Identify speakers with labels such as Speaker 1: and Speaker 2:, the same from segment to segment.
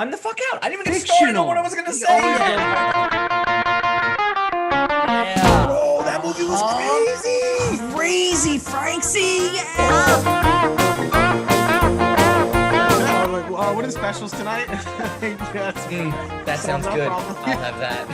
Speaker 1: I'm the fuck out. I didn't even get started on what I was gonna say. Yeah.
Speaker 2: Bro, that movie was crazy.
Speaker 1: Crazy, Frankie. Yeah.
Speaker 2: What are the specials tonight?
Speaker 1: That sounds good. I'll have that.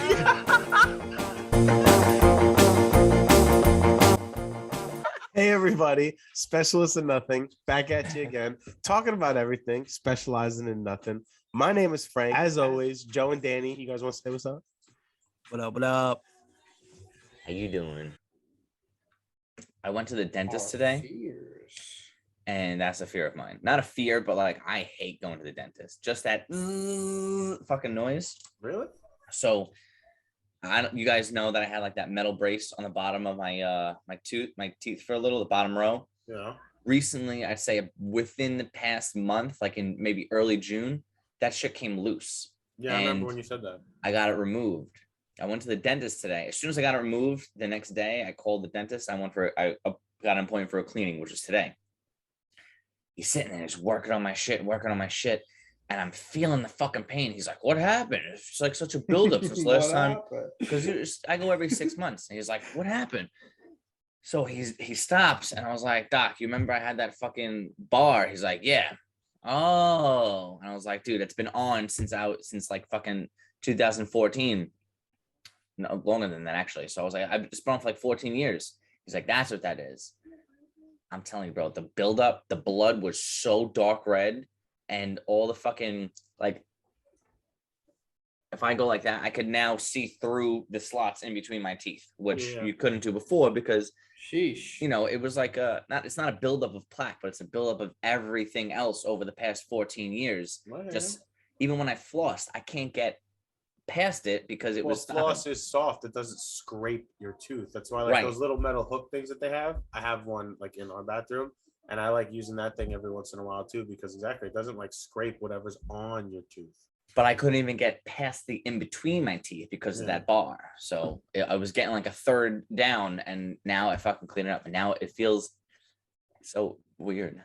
Speaker 2: Hey everybody, specialist in nothing, back at you again, talking about everything, specializing in nothing. My name is Frank. As always, Joe and Danny, you guys want to say what's up?
Speaker 3: What up? What up?
Speaker 1: How you doing? I went to the dentist today. And that's a fear of mine. Not a fear, but like I hate going to the dentist. Just that fucking noise.
Speaker 2: Really?
Speaker 1: So you guys know that I had like that metal brace on the bottom of my my teeth for a little, the bottom row.
Speaker 2: Yeah.
Speaker 1: Recently, I'd say within the past month, like in maybe early June, that shit came loose.
Speaker 2: Yeah, I remember when you said that.
Speaker 1: I got it removed. I went to the dentist today. As soon as I got it removed, the next day I called the dentist. I got an appointment for a cleaning, which is today. He's sitting there, just working on my shit, and I'm feeling the fucking pain. He's like, "What happened? It's like such a buildup since last time." Because I go every 6 months. And he's like, "What happened?" So he stops, and I was like, "Doc, you remember I had that fucking bar?" He's like, "Yeah." Oh, and I was like, "Dude, it's been on since like fucking 2014, no longer than that actually." So I was like, "It's been on for like 14 years." He's like, "That's what that is." I'm telling you, bro, the buildup, the blood was so dark red, and all the fucking, like, if I go like that, I could now see through the slots in between my teeth, which you couldn't do before because, you know, it was like it's not a buildup of plaque, but it's a buildup of everything else over the past 14 years. Just even when I flossed, I can't get past it because
Speaker 2: floss is soft. It doesn't scrape your tooth. That's why like those little metal hook things that they have. I have one like in our bathroom, and I like using that thing every once in a while too because it doesn't like scrape whatever's on your tooth.
Speaker 1: But I couldn't even get past the in between my teeth because of that bar. So I was getting like a third down, and now I fucking clean it up, and now it feels so weird.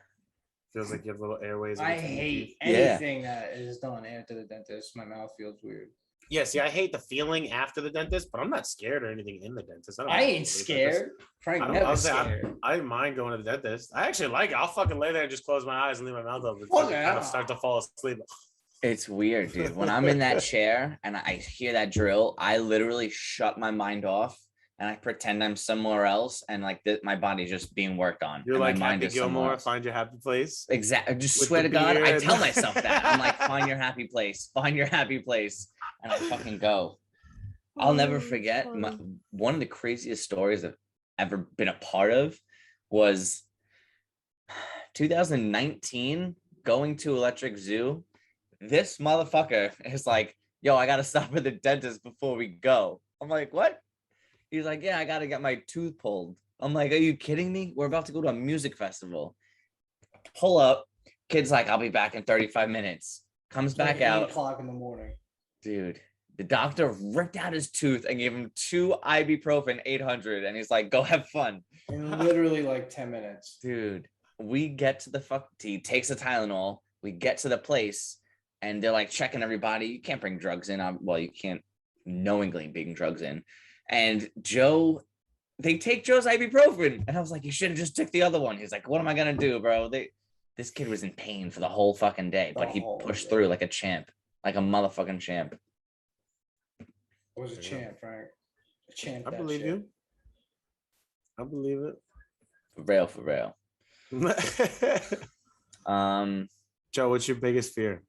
Speaker 2: Feels like you have little airways.
Speaker 4: I hate anything that is done after the dentist. My mouth feels weird.
Speaker 2: Yeah, see, I hate the feeling after the dentist, but I'm not scared or anything in the dentist.
Speaker 4: I ain't scared. Frank never scared.
Speaker 2: I didn't mind going to the dentist. I actually like it. I'll fucking lay there and just close my eyes and leave my mouth open. Kind of start to fall asleep.
Speaker 1: It's weird, dude. When I'm in that chair and I hear that drill, I literally shut my mind off and I pretend I'm somewhere else, and like my body's just being worked on.
Speaker 2: You're like Happy Gilmore, find your happy place.
Speaker 1: Exactly. I just swear to God, I tell myself that. I'm like, find your happy place. Find your happy place. And I fucking go. I'll never forget one of the craziest stories I've ever been a part of was 2019 going to Electric Zoo. This motherfucker is like, "Yo, I gotta stop at the dentist before we go." I'm like, "What?" He's like, "Yeah, I gotta get my tooth pulled." I'm like, "Are you kidding me? We're about to go to a music festival." Pull up. Kid's like, "I'll be back in 35 minutes." Comes back out.
Speaker 4: 8:00 in the morning.
Speaker 1: Dude, the doctor ripped out his tooth and gave him 2 ibuprofen 800, and he's like, "Go have fun."
Speaker 4: In literally like 10 minutes.
Speaker 1: Dude, we get to he takes a Tylenol. We get to the place, and they're like checking everybody. You can't bring drugs in. Well, you can't knowingly bring drugs in. And they take Joe's ibuprofen, and I was like, "You should have just took the other one." He's like, "What am I gonna do, bro?" This kid was in pain for the whole fucking day, but he pushed through like a champ. Like a motherfucking champ.
Speaker 4: I was a champ, Frank. A champ.
Speaker 2: I believe you. I believe it.
Speaker 1: For real.
Speaker 2: Joe, what's your biggest fear?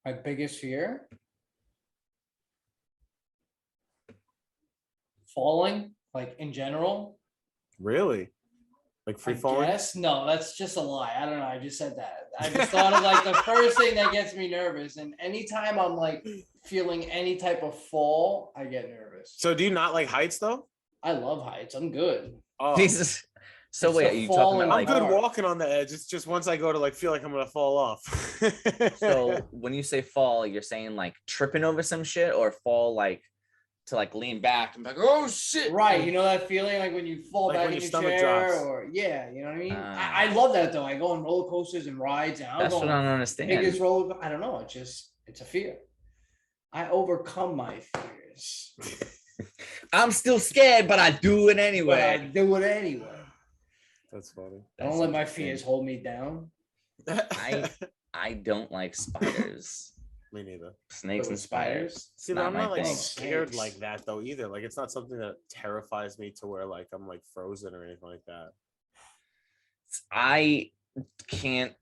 Speaker 4: My biggest fear? Falling, like in general.
Speaker 2: Really? Like free falling?
Speaker 4: Yes. No, that's just a lie. I don't know. I just said that. I just thought of like the first thing that gets me nervous. And anytime I'm like feeling any type of fall, I get nervous.
Speaker 2: So do you not like heights though?
Speaker 4: I love heights. I'm good.
Speaker 1: Oh. Jesus. So wait, are you talking about
Speaker 2: like? I'm good walking on the edge. It's just once I go to like feel like I'm gonna fall off.
Speaker 1: So when you say fall, you're saying like tripping over some shit, or fall like to like lean back and be like, oh shit.
Speaker 4: Right, you know that feeling like when you fall
Speaker 2: Like
Speaker 4: back
Speaker 2: when
Speaker 4: in
Speaker 2: your
Speaker 4: your
Speaker 2: stomach
Speaker 4: chair,
Speaker 2: drops.
Speaker 4: or yeah, you know what I mean.
Speaker 1: Ah.
Speaker 4: I love that though. I go on roller coasters and rides, and I'll
Speaker 1: That's
Speaker 4: go
Speaker 1: what I
Speaker 4: on
Speaker 1: don't
Speaker 4: the
Speaker 1: understand.
Speaker 4: biggest roller. I don't know. It's a fear. I overcome my fears,
Speaker 1: I'm still scared, but I do it
Speaker 4: but I
Speaker 1: anyway.
Speaker 4: do it anyway.
Speaker 2: That's funny.
Speaker 4: I don't let my fears hold me down.
Speaker 1: I don't like spiders.
Speaker 2: Me neither.
Speaker 1: Snakes and
Speaker 4: With
Speaker 1: spiders. It's
Speaker 2: See, but I'm
Speaker 1: my
Speaker 2: not like
Speaker 1: thing.
Speaker 2: scared
Speaker 4: Snakes.
Speaker 2: like that though either. Like it's not something that terrifies me to where like I'm like frozen or anything like that.
Speaker 1: I can't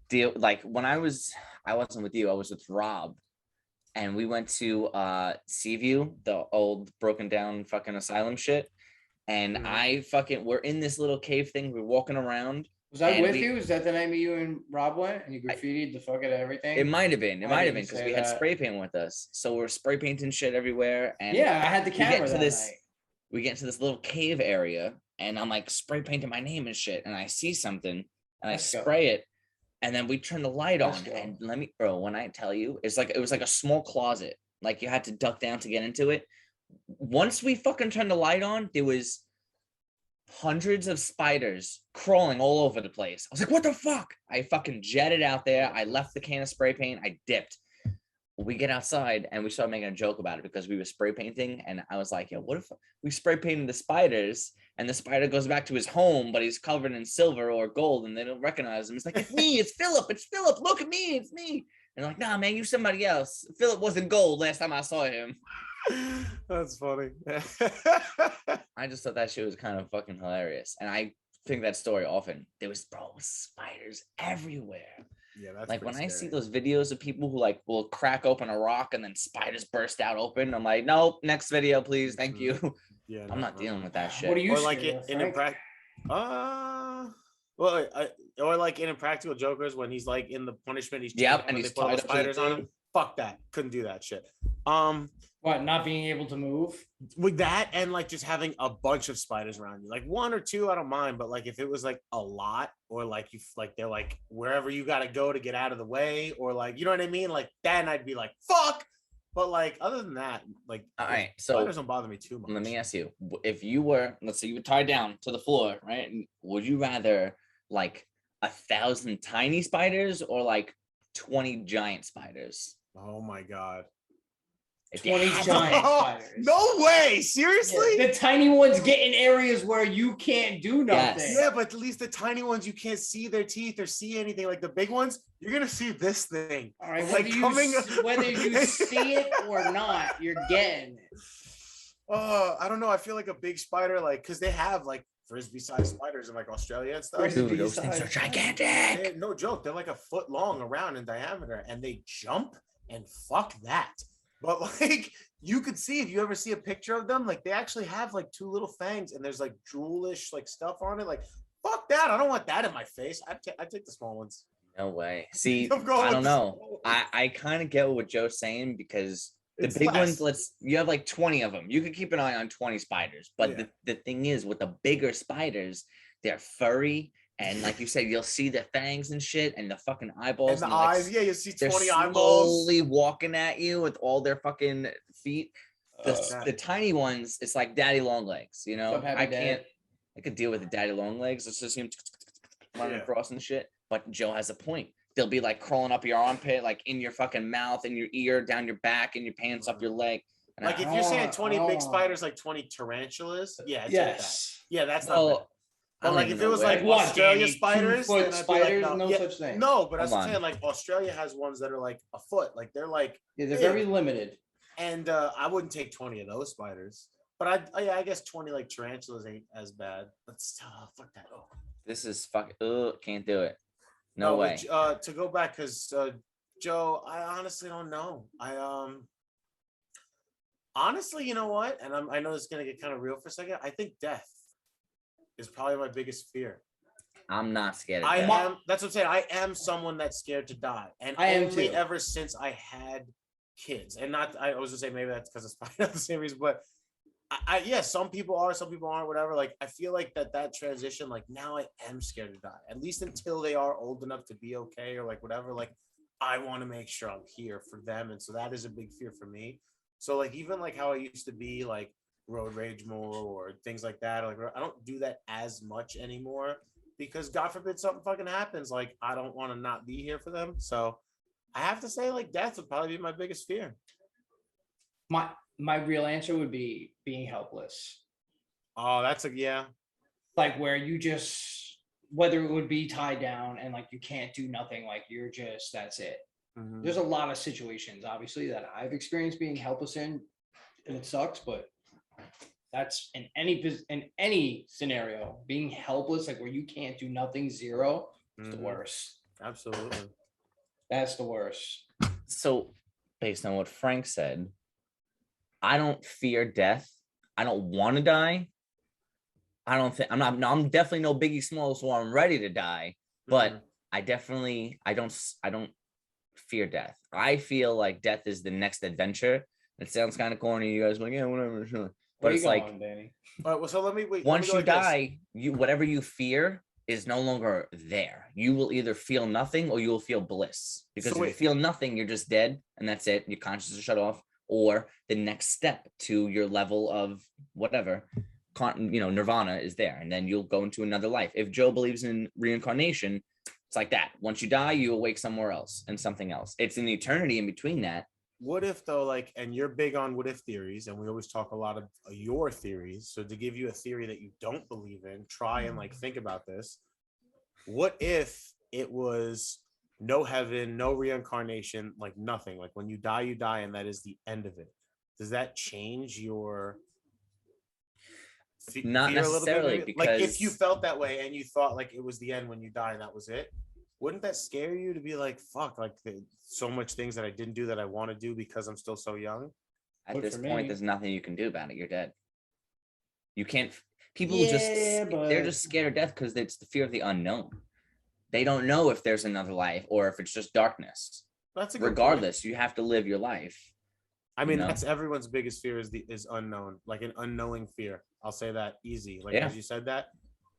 Speaker 1: deal like when I wasn't with you, I was with Rob, and we went to Seaview, the old broken down fucking asylum shit. And we're in this little cave thing, we're walking around.
Speaker 4: Was I with you? Is that the night you and Rob went and you graffitied the fuck out of everything?
Speaker 1: It might have been. It might have been
Speaker 4: didn't
Speaker 1: because
Speaker 4: say
Speaker 1: we had
Speaker 4: that.
Speaker 1: spray paint with us. So we're spray painting shit everywhere. And
Speaker 4: Yeah, I had the
Speaker 1: we get
Speaker 4: camera
Speaker 1: to
Speaker 4: that
Speaker 1: this
Speaker 4: night.
Speaker 1: we get into this little cave area, and I'm like spray painting my name and shit, and I see something and I
Speaker 4: Let's go.
Speaker 1: spray it, and then we turn the light
Speaker 4: Let's
Speaker 1: on,
Speaker 4: go.
Speaker 1: and bro, when I tell you, it was like a small closet, like you had to duck down to get into it. Once we fucking turned the light on, there was hundreds of spiders crawling all over the place. I was like, what the fuck? I fucking jetted out there. I left the can of spray paint. I dipped. We get outside and we started making a joke about it because we were spray painting. And I was like, yo, what if we spray painted the spiders and the spider goes back to his home, but he's covered in silver or gold and they don't recognize him? It's like, it's me. It's Philip. It's Philip. Look at me. It's me. And they're like, nah, man, you somebody else. Philip wasn't gold last time I saw him.
Speaker 2: That's funny.
Speaker 1: I just thought that shit was kind of fucking hilarious. And I think that story often. There was spiders everywhere.
Speaker 2: Yeah, that's
Speaker 1: like when
Speaker 2: pretty
Speaker 1: I see
Speaker 2: scary.
Speaker 1: those videos of people who like will crack open a rock and then spiders burst out open. I'm like, nope, next video, please. Thank you.
Speaker 2: Yeah,
Speaker 1: I'm not dealing with that shit.
Speaker 4: What are you
Speaker 2: or like
Speaker 4: scared of,
Speaker 2: in
Speaker 4: Frank?
Speaker 2: or like in Impractical Jokers when he's like in the punishment, he's
Speaker 1: Yep,
Speaker 2: chained
Speaker 1: and
Speaker 2: up,
Speaker 1: he's
Speaker 2: they put all the
Speaker 1: tied up to the
Speaker 2: spiders on
Speaker 1: thing.
Speaker 2: him. Fuck that, couldn't do that shit.
Speaker 4: What, not being able to move?
Speaker 2: With that and like just having a bunch of spiders around you, like one or two, I don't mind, but like if it was like a lot, or like you like they're like wherever you got to go to get out of the way, or like you know what I mean, like then I'd be like fuck. But like other than that, like
Speaker 1: All right, so
Speaker 2: spiders don't bother me too much.
Speaker 1: let me ask you: if you were, let's say, you were tied down to the floor, right? Would you rather like 1,000 tiny spiders or like 20 giant spiders?
Speaker 2: Oh my god.
Speaker 1: If you
Speaker 4: 20
Speaker 1: had to
Speaker 4: giant
Speaker 1: pick-
Speaker 4: spiders.
Speaker 2: No way, seriously?
Speaker 4: Yeah, the tiny ones get in areas where you can't do nothing.
Speaker 1: Yes.
Speaker 2: Yeah, but at least the tiny ones you can't see their teeth or see anything. Like the big ones, you're gonna see this thing.
Speaker 4: All right,
Speaker 2: Like
Speaker 4: whether you see it or not, you're getting it.
Speaker 2: Oh, I don't know. I feel like a big spider, like because they have like frisbee-sized spiders in like Australia and stuff.
Speaker 1: Dude, those things are gigantic.
Speaker 2: No joke, they're like a foot long around in diameter, and they jump. And fuck that. But like you could see if you ever see a picture of them, like they actually have like two little fangs, and there's like droolish like stuff on it. Like fuck that. I don't want that in my face. I take the small ones.
Speaker 1: No way. See,
Speaker 2: I'm going
Speaker 1: I
Speaker 2: with
Speaker 1: don't
Speaker 2: the
Speaker 1: know.
Speaker 2: small
Speaker 1: I kind of get what Joe's saying because the
Speaker 2: It's
Speaker 1: big
Speaker 2: less.
Speaker 1: ones, you have like 20 of them. You can keep an eye on 20 spiders. But
Speaker 2: Yeah.
Speaker 1: the thing is, with the bigger spiders, they're furry. And like you said, you'll see the fangs and shit and the fucking eyeballs.
Speaker 2: And the
Speaker 1: they're, like,
Speaker 2: eyes, yeah, you see
Speaker 1: they're
Speaker 2: 20 eyeballs.
Speaker 1: slowly walking at you with all their fucking feet.
Speaker 2: Uh,
Speaker 1: The tiny ones, it's like daddy long legs, you know?
Speaker 4: What's up, Happy Dad?
Speaker 1: I could deal with the daddy long legs. It's just him running
Speaker 2: Yeah.
Speaker 1: across and shit. But Joe has a point. They'll be like crawling up your armpit, like in your fucking mouth, in your ear, down your back, in your pants, up your leg. And
Speaker 2: Like
Speaker 1: I,
Speaker 2: if you're saying
Speaker 4: Oh,
Speaker 2: 20
Speaker 4: oh.
Speaker 2: big spiders, like 20 tarantulas, yeah, I take that.
Speaker 4: Yes.
Speaker 2: Yeah, that's not bad.
Speaker 1: well, I
Speaker 2: But
Speaker 1: don't
Speaker 2: like
Speaker 1: even
Speaker 2: if it
Speaker 1: know
Speaker 2: was
Speaker 1: where-
Speaker 2: like
Speaker 4: Like what,
Speaker 2: Australia
Speaker 4: Danny?
Speaker 2: spiders,
Speaker 4: 2-foot
Speaker 2: then I'd be like,
Speaker 4: spiders?
Speaker 2: no,
Speaker 4: No
Speaker 2: yeah,
Speaker 4: such thing.
Speaker 2: No, but that's
Speaker 1: Hold
Speaker 2: what I'm
Speaker 1: on.
Speaker 2: saying. Like Australia has ones that are like a foot, like they're like,
Speaker 4: Yeah, they're
Speaker 2: big.
Speaker 4: very limited.
Speaker 2: And I wouldn't take 20 of those spiders. But I guess 20 like tarantulas ain't as bad. But still, fuck that. Oh.
Speaker 1: this is fucking, can't do it. No way.
Speaker 2: But, to go back, because Joe, I honestly don't know. Honestly, you know what? And I know this is gonna get kind of real for a second. I think death is probably my biggest fear.
Speaker 1: I'm not scared of
Speaker 2: I
Speaker 1: that.
Speaker 2: am. That's what I'm saying. I am someone that's scared to die, and
Speaker 4: I am
Speaker 2: only
Speaker 4: too.
Speaker 2: ever since I had kids. And not, I was gonna say maybe that's because it's probably not the same reason, but yeah, some people are, some people aren't, whatever. Like I feel like that transition, like now I am scared to die, at least until they are old enough to be okay or like whatever. Like I want to make sure I'm here for them, and so that is a big fear for me. So like even like how I used to be like road rage more or things like that, like I don't do that as much anymore because God forbid something fucking happens. Like I don't want to not be here for them. So I have to say like death would probably be my biggest fear.
Speaker 4: My real answer would be being helpless.
Speaker 2: Oh, that's a yeah.
Speaker 4: Like where you just, whether it would be tied down and like you can't do nothing, like you're just, that's it.
Speaker 2: Mhm.
Speaker 4: There's a lot of situations, obviously, that I've experienced being helpless in, and it sucks, but that's in any scenario, being helpless, like where you can't do nothing, zero, is the
Speaker 2: Mhm.
Speaker 4: worst.
Speaker 2: Absolutely.
Speaker 4: That's the worst.
Speaker 1: So, based on what Frank said, I don't fear death. I don't want to die. I don't think I'm not. No, I'm definitely no Biggie Smalls, so I'm ready to die. But
Speaker 2: Mhm.
Speaker 1: I don't fear death. I feel like death is the next adventure. It sounds kind of corny. You guys are like, yeah, whatever. Sure. But
Speaker 4: Where
Speaker 1: it's
Speaker 4: you
Speaker 1: like
Speaker 4: going, Danny?
Speaker 2: All right, well, so let me wait. Let me
Speaker 1: once
Speaker 2: go
Speaker 1: you
Speaker 2: like this.
Speaker 1: die, you whatever you fear is no longer there. You will either feel nothing or you will feel bliss. Because
Speaker 2: So
Speaker 1: if you
Speaker 2: wait.
Speaker 1: feel nothing, you're just dead and that's it. Your consciousness is shut off. Or the next step to your level of whatever, nirvana is there. And then you'll go into another life. If Joe believes in reincarnation, it's like that. Once you die, you awake somewhere else and something else. It's an eternity in between that.
Speaker 2: What if though, like, and you're big on what if theories, and we always talk a lot of your theories. So to give you a theory that you don't believe in, try and like think about this. What if it was no heaven, no reincarnation, like nothing? Like when you die, and that is the end of it. Does that change your
Speaker 1: Not
Speaker 2: fear a little bit?
Speaker 1: necessarily,
Speaker 2: Maybe? Like if you
Speaker 1: because
Speaker 2: felt that way and you thought like it was the end when you die and that was it, wouldn't that scare you to be like, fuck, like so much things that I didn't do that I want to do because I'm still so young?
Speaker 1: at
Speaker 4: But
Speaker 1: this
Speaker 4: for
Speaker 1: point,
Speaker 4: me-
Speaker 1: there's nothing you can do about it. You're dead. You can't. People
Speaker 4: Yeah,
Speaker 1: they're
Speaker 4: but
Speaker 1: just scared of death because it's the fear of the unknown. They don't know if there's another life or if it's just darkness.
Speaker 2: That's a good point.
Speaker 1: Regardless, you have to live your life.
Speaker 2: I mean,
Speaker 1: you know?
Speaker 2: that's everyone's biggest fear is unknown, like an unknowing fear. I'll say that easy. Like
Speaker 1: Yeah.
Speaker 2: as you said that,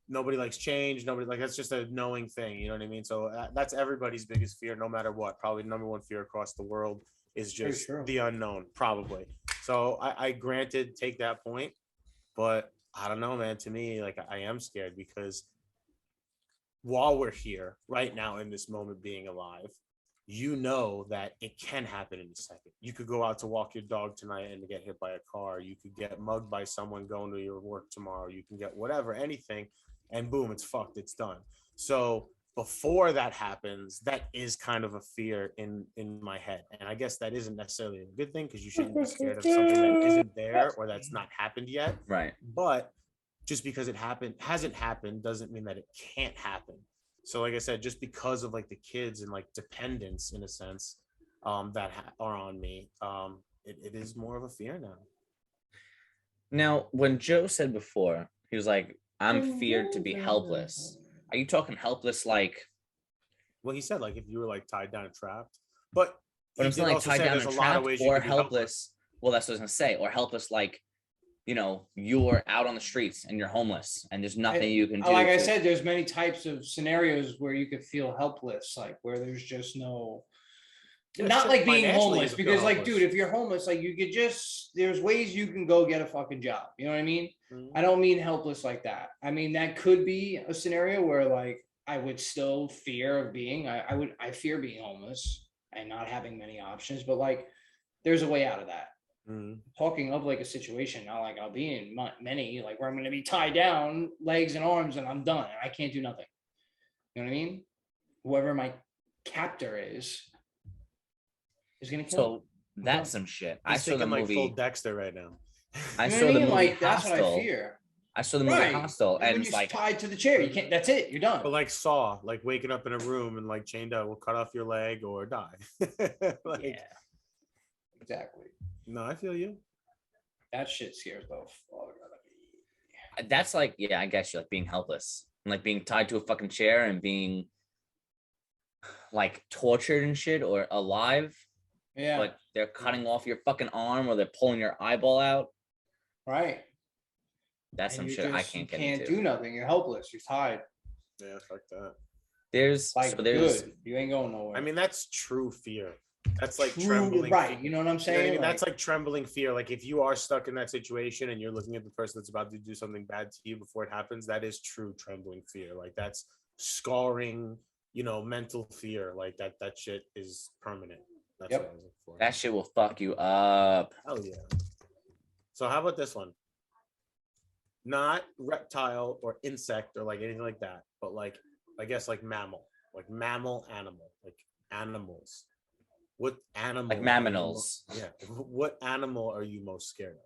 Speaker 2: nobody likes change. Nobody like that's just a knowing thing. You know what I mean? So that's everybody's biggest fear, no matter what. Probably number one fear across the world is
Speaker 4: Very
Speaker 2: just
Speaker 4: true.
Speaker 2: the unknown, probably. So I granted take that point, but I don't know, man. To me, like I am scared because while we're here right now in this moment being alive, you know that it can happen in a second. You could go out to walk your dog tonight and get hit by a car. You could get mugged by someone going to your work tomorrow. You can get whatever, anything, and boom, it's fucked. It's done. So before that happens, that is kind of a fear in my head. And I guess that isn't necessarily a good thing because you shouldn't be scared of something that isn't there or that's not happened yet.
Speaker 1: Right.
Speaker 2: But just because it hasn't happened doesn't mean that it can't happen. So like I said, just because of like the kids and like dependence in a sense that are on me, it is more of a fear now.
Speaker 1: Now, when Joe said before, he was like, I'm feared to be helpless. Are you talking helpless like?
Speaker 2: Well, he said like if you were like tied down and trapped, but
Speaker 1: I'm saying like tied down and trapped or helpless.
Speaker 2: helpless.
Speaker 1: Well, that's what I was gonna say. Or helpless like, you're out on the streets and you're homeless and there's nothing you can do.
Speaker 4: Like I said, there's many types of scenarios where you could feel helpless, like where there's just no, not like being homeless, because like, dude, if you're homeless, like you could just, there's ways you can go get a fucking job. You know what I mean?
Speaker 2: Mhm.
Speaker 4: I don't mean helpless like that. I mean, that could be a scenario where like I would still fear of being, I fear being homeless and not having many options, but like there's a way out of that. Talking of like a situation, not like I'll be in many, like where I'm going to be tied down, legs and arms, and I'm done. I can't do nothing. You know what I mean? Whoever my captor is going to kill.
Speaker 1: So that's some shit.
Speaker 2: He's
Speaker 1: I saw the
Speaker 2: thinking like
Speaker 1: movie.
Speaker 2: full Dexter right now.
Speaker 1: I
Speaker 4: You know
Speaker 1: saw
Speaker 4: what
Speaker 1: the
Speaker 4: mean?
Speaker 1: movie
Speaker 4: Like that's what I
Speaker 1: Hostel.
Speaker 4: fear.
Speaker 1: I saw the movie Hostel, and
Speaker 4: when
Speaker 1: it's
Speaker 4: you're
Speaker 1: like
Speaker 4: tied to the chair, you can't. That's it. You're done.
Speaker 2: But like Saw, like waking up in a room and like chained up will cut off your leg or die. Like,
Speaker 1: yeah.
Speaker 4: Exactly.
Speaker 2: No, I feel you.
Speaker 4: That shit scares the fuck out of me.
Speaker 1: That's like, yeah, I guess you're like being helpless and like being tied to a fucking chair and being like tortured and shit or alive.
Speaker 4: Yeah.
Speaker 1: But they're cutting off your fucking arm or they're pulling your eyeball out.
Speaker 4: Right.
Speaker 1: That's some shit I can't get into.
Speaker 4: You can't do nothing. You're helpless. You're tied.
Speaker 2: Yeah, fuck that.
Speaker 1: There's
Speaker 4: Like,
Speaker 1: there's
Speaker 4: good. You ain't going nowhere.
Speaker 2: I mean, that's true fear. That's like
Speaker 4: true,
Speaker 2: trembling.
Speaker 4: right?
Speaker 2: Fear.
Speaker 4: You know what I'm
Speaker 2: You know
Speaker 4: saying?
Speaker 2: what I mean?
Speaker 4: Like,
Speaker 2: That's like trembling fear. Like if you are stuck in that situation and you're looking at the person that's about to do something bad to you before it happens, that is true trembling fear. Like that's scarring, mental fear. Like that shit is permanent. That's
Speaker 4: Yep.
Speaker 2: what I was looking for.
Speaker 1: That shit will fuck you up.
Speaker 2: Hell yeah. So how about this one? Not reptile or insect or like anything like that, but like I guess like mammal animal, like animals. What animal?
Speaker 1: Like mamminals.
Speaker 2: Yeah. What animal are you most scared of?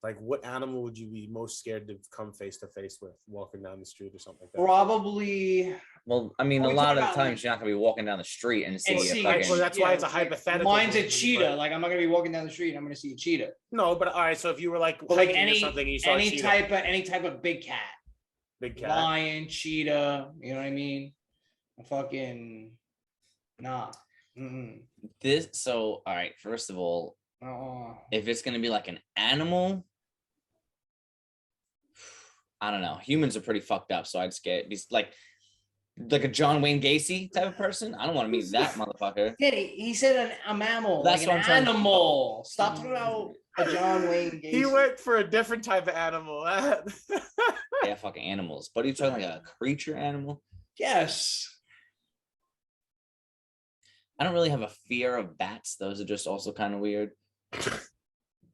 Speaker 2: Like what animal would you be most scared to come face to face with walking down the street or something like that?
Speaker 4: probably.
Speaker 1: Well, I mean,
Speaker 4: Are
Speaker 1: a
Speaker 4: we
Speaker 1: lot
Speaker 4: talking
Speaker 1: of the
Speaker 4: about, like-
Speaker 1: times you're not gonna be walking down the street and see
Speaker 4: And
Speaker 1: a
Speaker 4: see,
Speaker 1: fucking.
Speaker 2: Well, that's why it's a
Speaker 4: like,
Speaker 2: hypothetical.
Speaker 4: Mine's a
Speaker 2: thing,
Speaker 4: cheetah.
Speaker 2: but-
Speaker 4: Like I'm not gonna be walking down the street and I'm gonna see a cheetah.
Speaker 2: No, but all right. So if you were like
Speaker 4: But like
Speaker 2: hiking or
Speaker 4: any
Speaker 2: something, and you saw a cheetah,
Speaker 4: any type of big cat,
Speaker 2: big cat.
Speaker 4: lion, cheetah. You know what I mean? A fucking nah.
Speaker 1: So all right, first of all,
Speaker 4: Oh,
Speaker 1: if it's gonna be like an animal, I don't know. Humans are pretty fucked up, so I'd scare be like a John Wayne Gacy type of person. I don't want to meet that motherfucker.
Speaker 4: he said a mammal,
Speaker 1: That's
Speaker 4: like
Speaker 1: what
Speaker 4: an
Speaker 1: I'm trying to-
Speaker 4: animal. Stop talking about a John Wayne Gacy.
Speaker 2: He went for a different type of animal.
Speaker 1: Yeah, fucking animals. But are you talking like a creature animal?
Speaker 4: Yes.
Speaker 1: I don't really have a fear of bats. Those are just also kind of weird.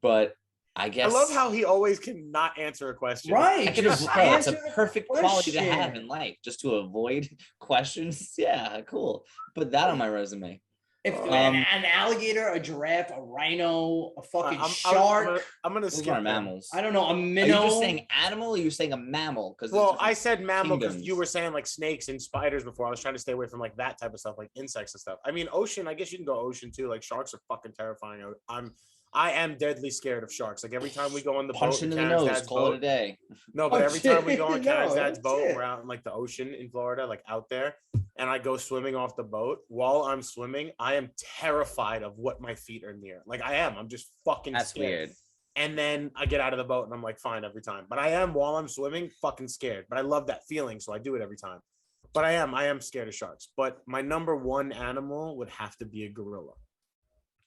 Speaker 1: But I
Speaker 2: I
Speaker 1: guess
Speaker 2: love how he always cannot answer a question.
Speaker 4: Right.
Speaker 1: I could
Speaker 4: just
Speaker 1: bro, it's a
Speaker 4: answer the
Speaker 1: perfect quality to have
Speaker 4: question.
Speaker 1: in life, just to avoid questions. Yeah, cool. Put that on my resume.
Speaker 4: If an alligator, a giraffe, a rhino, a fucking shark.
Speaker 2: I'm gonna
Speaker 1: Those
Speaker 2: skip
Speaker 1: are
Speaker 2: them.
Speaker 1: mammals.
Speaker 4: I don't know, a
Speaker 1: Are you
Speaker 4: minnow.
Speaker 1: just saying animal or are you saying a mammal? Because
Speaker 2: Well, I said mammal because
Speaker 1: kingdoms.
Speaker 2: you were saying like snakes and spiders before. I was trying to stay away from like that type of stuff, like insects and stuff. I mean, ocean. I guess you can go ocean too. Like sharks are fucking terrifying. I am deadly scared of sharks. Like every time we go on the
Speaker 1: punch
Speaker 2: boat,
Speaker 1: into
Speaker 2: with
Speaker 1: the
Speaker 2: Karen's
Speaker 1: nose,
Speaker 2: dad's
Speaker 1: call it a
Speaker 2: boat.
Speaker 1: day.
Speaker 2: No, but
Speaker 4: Oh,
Speaker 2: every time we
Speaker 4: shit.
Speaker 2: go on Karen's
Speaker 4: No,
Speaker 2: dad's
Speaker 4: that's
Speaker 2: boat,
Speaker 4: it.
Speaker 2: we're out in like the ocean in Florida, like out there, and I go swimming off the boat. While I'm swimming, I am terrified of what my feet are near. Like I am. I'm just fucking
Speaker 1: That's
Speaker 2: scared.
Speaker 1: weird.
Speaker 2: And then I get out of the boat and I'm like fine every time. But I am while I'm swimming fucking scared. But I love that feeling, so I do it every time. But I am scared of sharks. But my number one animal would have to be a gorilla.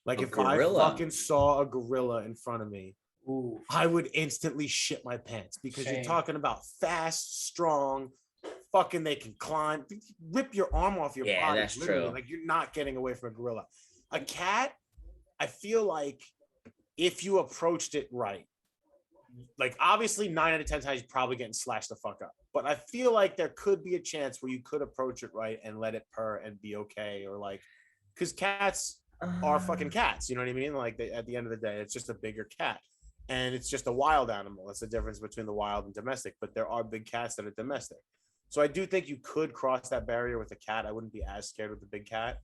Speaker 2: Like if
Speaker 1: gorilla?
Speaker 2: I fucking saw a gorilla in front of me,
Speaker 4: Ooh.
Speaker 2: I would instantly shit my pants because you're
Speaker 4: Same.
Speaker 2: talking about fast, strong, fucking they can climb, rip your arm off your
Speaker 1: Yeah,
Speaker 2: body.
Speaker 1: that's
Speaker 2: literally.
Speaker 1: true.
Speaker 2: Like you're not getting away from a gorilla. A cat, I feel like if you approached it right, like obviously 9 out of 10 times you're probably getting slashed the fuck up. But I feel like there could be a chance where you could approach it right and let it purr and be okay. Or like, because cats are fucking cats, you know what I mean? Like at the end of the day, it's just a bigger cat. And it's just a wild animal. That's the difference between the wild and domestic. But there are big cats that are domestic. So I do think you could cross that barrier with a cat. I wouldn't be as scared with a big cat.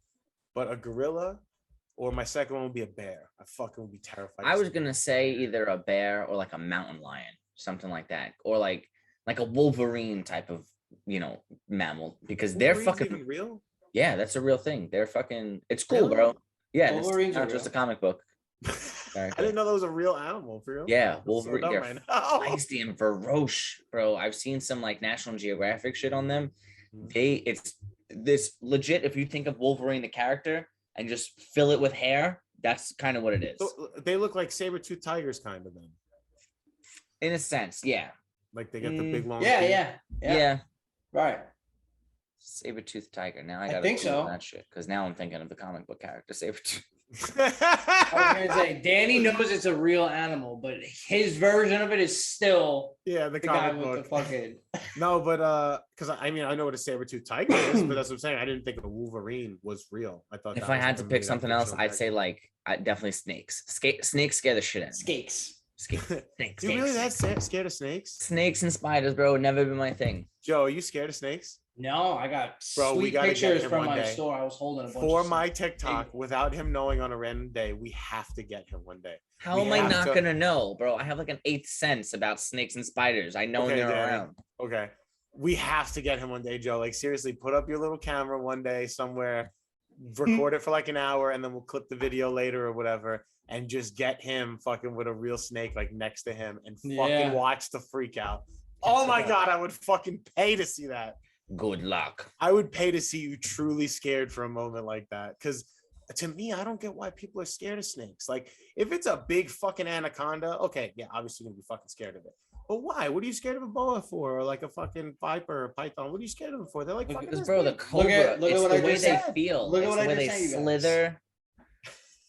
Speaker 2: But a gorilla, or my second one would be a bear. I fucking would be terrified.
Speaker 1: I was gonna say either a bear or like a mountain lion, something like that, or like a Wolverine type of mammal, because they're
Speaker 2: Wolverine's
Speaker 1: fucking
Speaker 2: even real.
Speaker 1: yeah, that's a real thing. They're fucking. It's cool,
Speaker 2: Really?
Speaker 1: bro. Yeah, it's
Speaker 4: Wolverines are
Speaker 1: not just a
Speaker 4: real.
Speaker 1: comic book.
Speaker 2: I didn't know that was a real animal for real.
Speaker 1: Yeah,
Speaker 2: That's
Speaker 1: Wolverine.
Speaker 2: So dumb
Speaker 1: They're
Speaker 2: right now.
Speaker 1: feisty and ferocious, bro. I've seen some like National Geographic shit on them. It's this legit. If you think of Wolverine the character and just fill it with hair, that's kind of what it is.
Speaker 2: So they look like saber-toothed tigers, kind of then.
Speaker 1: In a sense, yeah.
Speaker 2: Like they get the big long.
Speaker 4: Yeah,
Speaker 2: teeth.
Speaker 4: yeah. Right.
Speaker 1: Saber-toothed tiger. Now
Speaker 4: I
Speaker 1: I gotta
Speaker 4: think
Speaker 1: Google
Speaker 4: so.
Speaker 1: that shit because now I'm thinking of the comic book character Saber-tooth.
Speaker 4: I was gonna say Danny knows it's a real animal, but his version of it is still
Speaker 2: Yeah, the
Speaker 4: the guy
Speaker 2: comic
Speaker 4: with
Speaker 2: book.
Speaker 4: the fucking.
Speaker 2: No, but because I mean I know what a saber-tooth tiger is, but that's what I'm saying. I didn't think a Wolverine was real. I thought
Speaker 1: If
Speaker 2: that
Speaker 1: I
Speaker 2: was
Speaker 1: had
Speaker 2: like
Speaker 1: to
Speaker 2: a
Speaker 1: pick
Speaker 2: made-up
Speaker 1: something else,
Speaker 2: fictional
Speaker 1: I'd say like definitely snakes. Snakes scare the shit out of me.
Speaker 4: Skakes.
Speaker 1: Snakes.
Speaker 2: You really that scared of snakes?
Speaker 1: Snakes and spiders, bro, would never be my thing.
Speaker 2: Joe, are you scared of snakes?
Speaker 4: No, I got
Speaker 2: Bro, we
Speaker 4: sweet
Speaker 2: gotta get
Speaker 4: pictures
Speaker 2: him
Speaker 4: from
Speaker 2: one
Speaker 4: my
Speaker 2: day.
Speaker 4: store. I was holding a bunch
Speaker 2: For
Speaker 4: of
Speaker 2: my
Speaker 4: stuff.
Speaker 2: TikTok, without him knowing on a random day, we have to get him one day.
Speaker 1: How
Speaker 2: We
Speaker 1: am I
Speaker 2: have
Speaker 1: not
Speaker 2: to-
Speaker 1: gonna know, bro? I have like an eighth sense about snakes and spiders. I know
Speaker 2: Okay,
Speaker 1: they're
Speaker 2: Danny.
Speaker 1: around.
Speaker 2: Okay. We have to get him one day, Joe. Like seriously, put up your little camera one day somewhere, record it for like an hour, and then we'll clip the video later or whatever, and just get him fucking with a real snake like next to him and fucking
Speaker 4: Yeah.
Speaker 2: watch the freak out. Oh my
Speaker 4: okay.
Speaker 2: god, I would fucking pay to see that.
Speaker 1: Good luck.
Speaker 2: I would pay to see you truly scared for a moment like that. Because to me, I don't get why people are scared of snakes. Like, if it's a big fucking anaconda, okay, yeah, obviously you're gonna be fucking scared of it. But why? What are you scared of a boa for? Or like a fucking viper or python? What are you scared of them for? They're like fucking.
Speaker 1: Because, bro, the
Speaker 2: snakes.
Speaker 1: cobra,
Speaker 4: look at
Speaker 1: it's
Speaker 4: what
Speaker 1: the
Speaker 4: I
Speaker 1: way
Speaker 4: just
Speaker 1: they
Speaker 4: said.
Speaker 1: feel.
Speaker 4: Look at
Speaker 1: It's
Speaker 4: what
Speaker 1: the
Speaker 4: I
Speaker 1: way
Speaker 4: just
Speaker 1: they
Speaker 4: said, you guys.
Speaker 1: slither.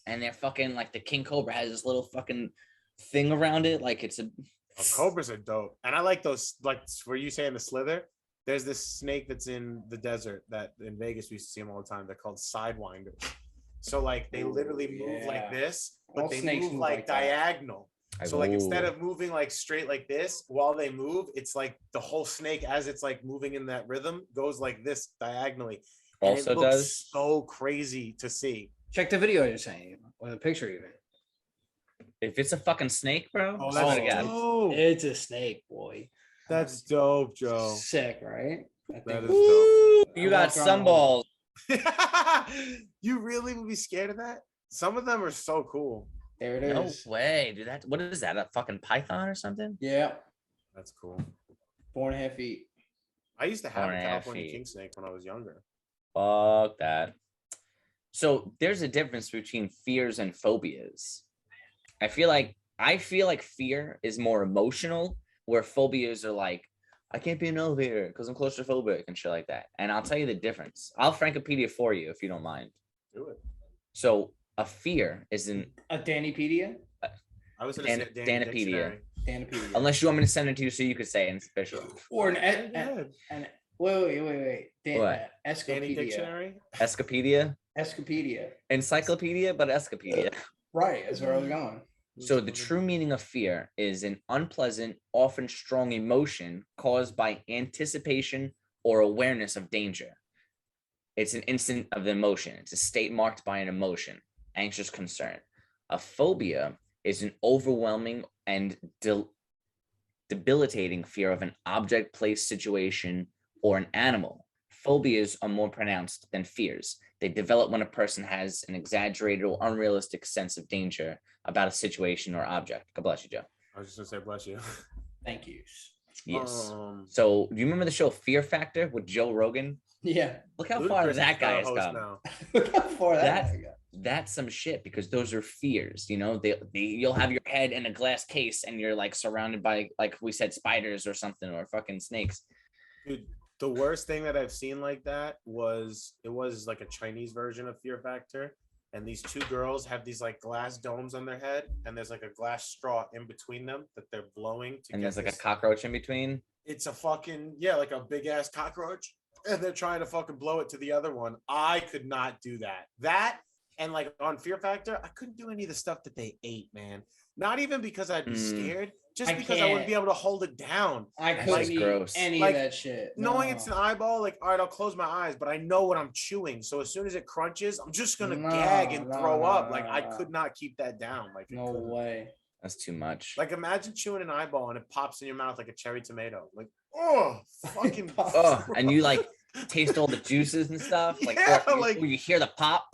Speaker 1: And they're fucking like the king cobra has this little fucking thing around it. Like it's a.
Speaker 2: Oh, cobras are dope. And I like those, like, were you saying the slither? There's this snake that's in the desert that in Vegas we used to see them all the time. They're called sidewinders. So like they literally move like this, but
Speaker 4: All
Speaker 2: they
Speaker 4: snakes
Speaker 2: move
Speaker 4: move
Speaker 2: like
Speaker 4: like that.
Speaker 2: diagonal. So like instead of moving like straight like this while they move, it's like the whole snake as it's like moving in that rhythm goes like this diagonally. And
Speaker 1: Also
Speaker 2: it looks
Speaker 1: does.
Speaker 2: so crazy to see.
Speaker 4: Check the video you're saying, or the picture even.
Speaker 1: If it's a fucking snake, bro,
Speaker 2: Oh,
Speaker 1: I swear
Speaker 2: that's
Speaker 1: to God.
Speaker 2: dope.
Speaker 4: It's a snake, boy.
Speaker 2: That's dope, Joe.
Speaker 4: Sick, right?
Speaker 2: That is
Speaker 1: Ooh,
Speaker 4: I
Speaker 1: you got
Speaker 4: walked around
Speaker 1: some
Speaker 4: the
Speaker 1: balls.
Speaker 2: You really would be scared of that? Some of them are so cool.
Speaker 4: There it
Speaker 1: No
Speaker 4: is.
Speaker 1: way, dude. That what is that? A fucking python or something?
Speaker 4: Yeah,
Speaker 2: That's cool.
Speaker 4: 4.5 feet.
Speaker 2: I used to have a
Speaker 1: 4.5
Speaker 2: California
Speaker 1: feet.
Speaker 2: king snake when I was younger.
Speaker 1: Fuck that. So there's a difference between fears and phobias. I feel like fear is more emotional, where phobias are like, I can't be an elevator because I'm claustrophobic and shit like that. And I'll tell you the difference. I'll Frankopedia for you if you don't mind.
Speaker 2: Do it.
Speaker 1: So a fear is an
Speaker 4: A Danipedia?
Speaker 2: I was gonna say
Speaker 1: Danipedia.
Speaker 2: Dictionary.
Speaker 4: Danipedia.
Speaker 1: Unless you want me to send it to you so you could say it in official.
Speaker 4: Or an,
Speaker 2: Go
Speaker 4: an,
Speaker 2: ahead.
Speaker 4: an wait.
Speaker 1: What?
Speaker 2: Danny
Speaker 4: Escopedia.
Speaker 2: Dictionary.
Speaker 1: Escopedia,
Speaker 4: Escopedia.
Speaker 1: encyclopedia, but Escopedia.
Speaker 4: Right, that's where I was going.
Speaker 1: So the true meaning of fear is an unpleasant, often strong emotion caused by anticipation or awareness of danger. It's an instant of the emotion. It's a state marked by an emotion, anxious concern. A phobia is an overwhelming and debilitating fear of an object, place, situation, or an animal. Phobias are more pronounced than fears. They develop when a person has an exaggerated or unrealistic sense of danger about a situation or object. God bless you, Joe.
Speaker 2: I was just gonna say bless you.
Speaker 4: Thank you.
Speaker 1: Yes. So do you remember the show Fear Factor with Joe Rogan?
Speaker 4: Yeah.
Speaker 1: Look how far
Speaker 2: Ludacris
Speaker 1: that
Speaker 2: is
Speaker 1: guy
Speaker 2: our
Speaker 1: has
Speaker 2: host
Speaker 1: come.
Speaker 2: now.
Speaker 4: Look how far that guy got.
Speaker 1: That's some shit, because those are fears. You know, you'll have your head in a glass case and you're like surrounded by, like we said, spiders or something, or fucking snakes.
Speaker 2: Dude, the worst thing that I've seen like that was like a Chinese version of Fear Factor. And these two girls have these like glass domes on their head, and there's like a glass straw in between them that they're blowing to
Speaker 1: And
Speaker 2: get
Speaker 1: there's like
Speaker 2: this.
Speaker 1: a cockroach in between.
Speaker 2: It's a fucking, yeah, like a big ass cockroach, and they're trying to fucking blow it to the other one. I could not do that. That, and like on Fear Factor, I couldn't do any of the stuff that they ate, man. Not even because I'd be scared, just
Speaker 4: I
Speaker 2: because I wouldn't
Speaker 4: can't.
Speaker 2: be able to hold it down.
Speaker 4: I
Speaker 1: That's
Speaker 4: couldn't
Speaker 1: just
Speaker 4: eat
Speaker 1: gross.
Speaker 4: any
Speaker 2: Like,
Speaker 4: of that shit.
Speaker 2: Knowing
Speaker 4: No.
Speaker 2: it's an eyeball, like, all right, I'll close my eyes, but I know what I'm chewing. So as soon as it crunches, I'm just gonna gag and throw up. Like, I could not keep that down. Like, I
Speaker 4: No
Speaker 2: couldn't.
Speaker 4: way.
Speaker 1: That's too much.
Speaker 2: Like, imagine chewing an eyeball and it pops in your mouth like a cherry tomato. Like, oh, fucking.
Speaker 1: Oh, and you like taste all the juices and stuff. Like,
Speaker 2: Yeah,
Speaker 1: or
Speaker 2: like-
Speaker 1: you hear the pop.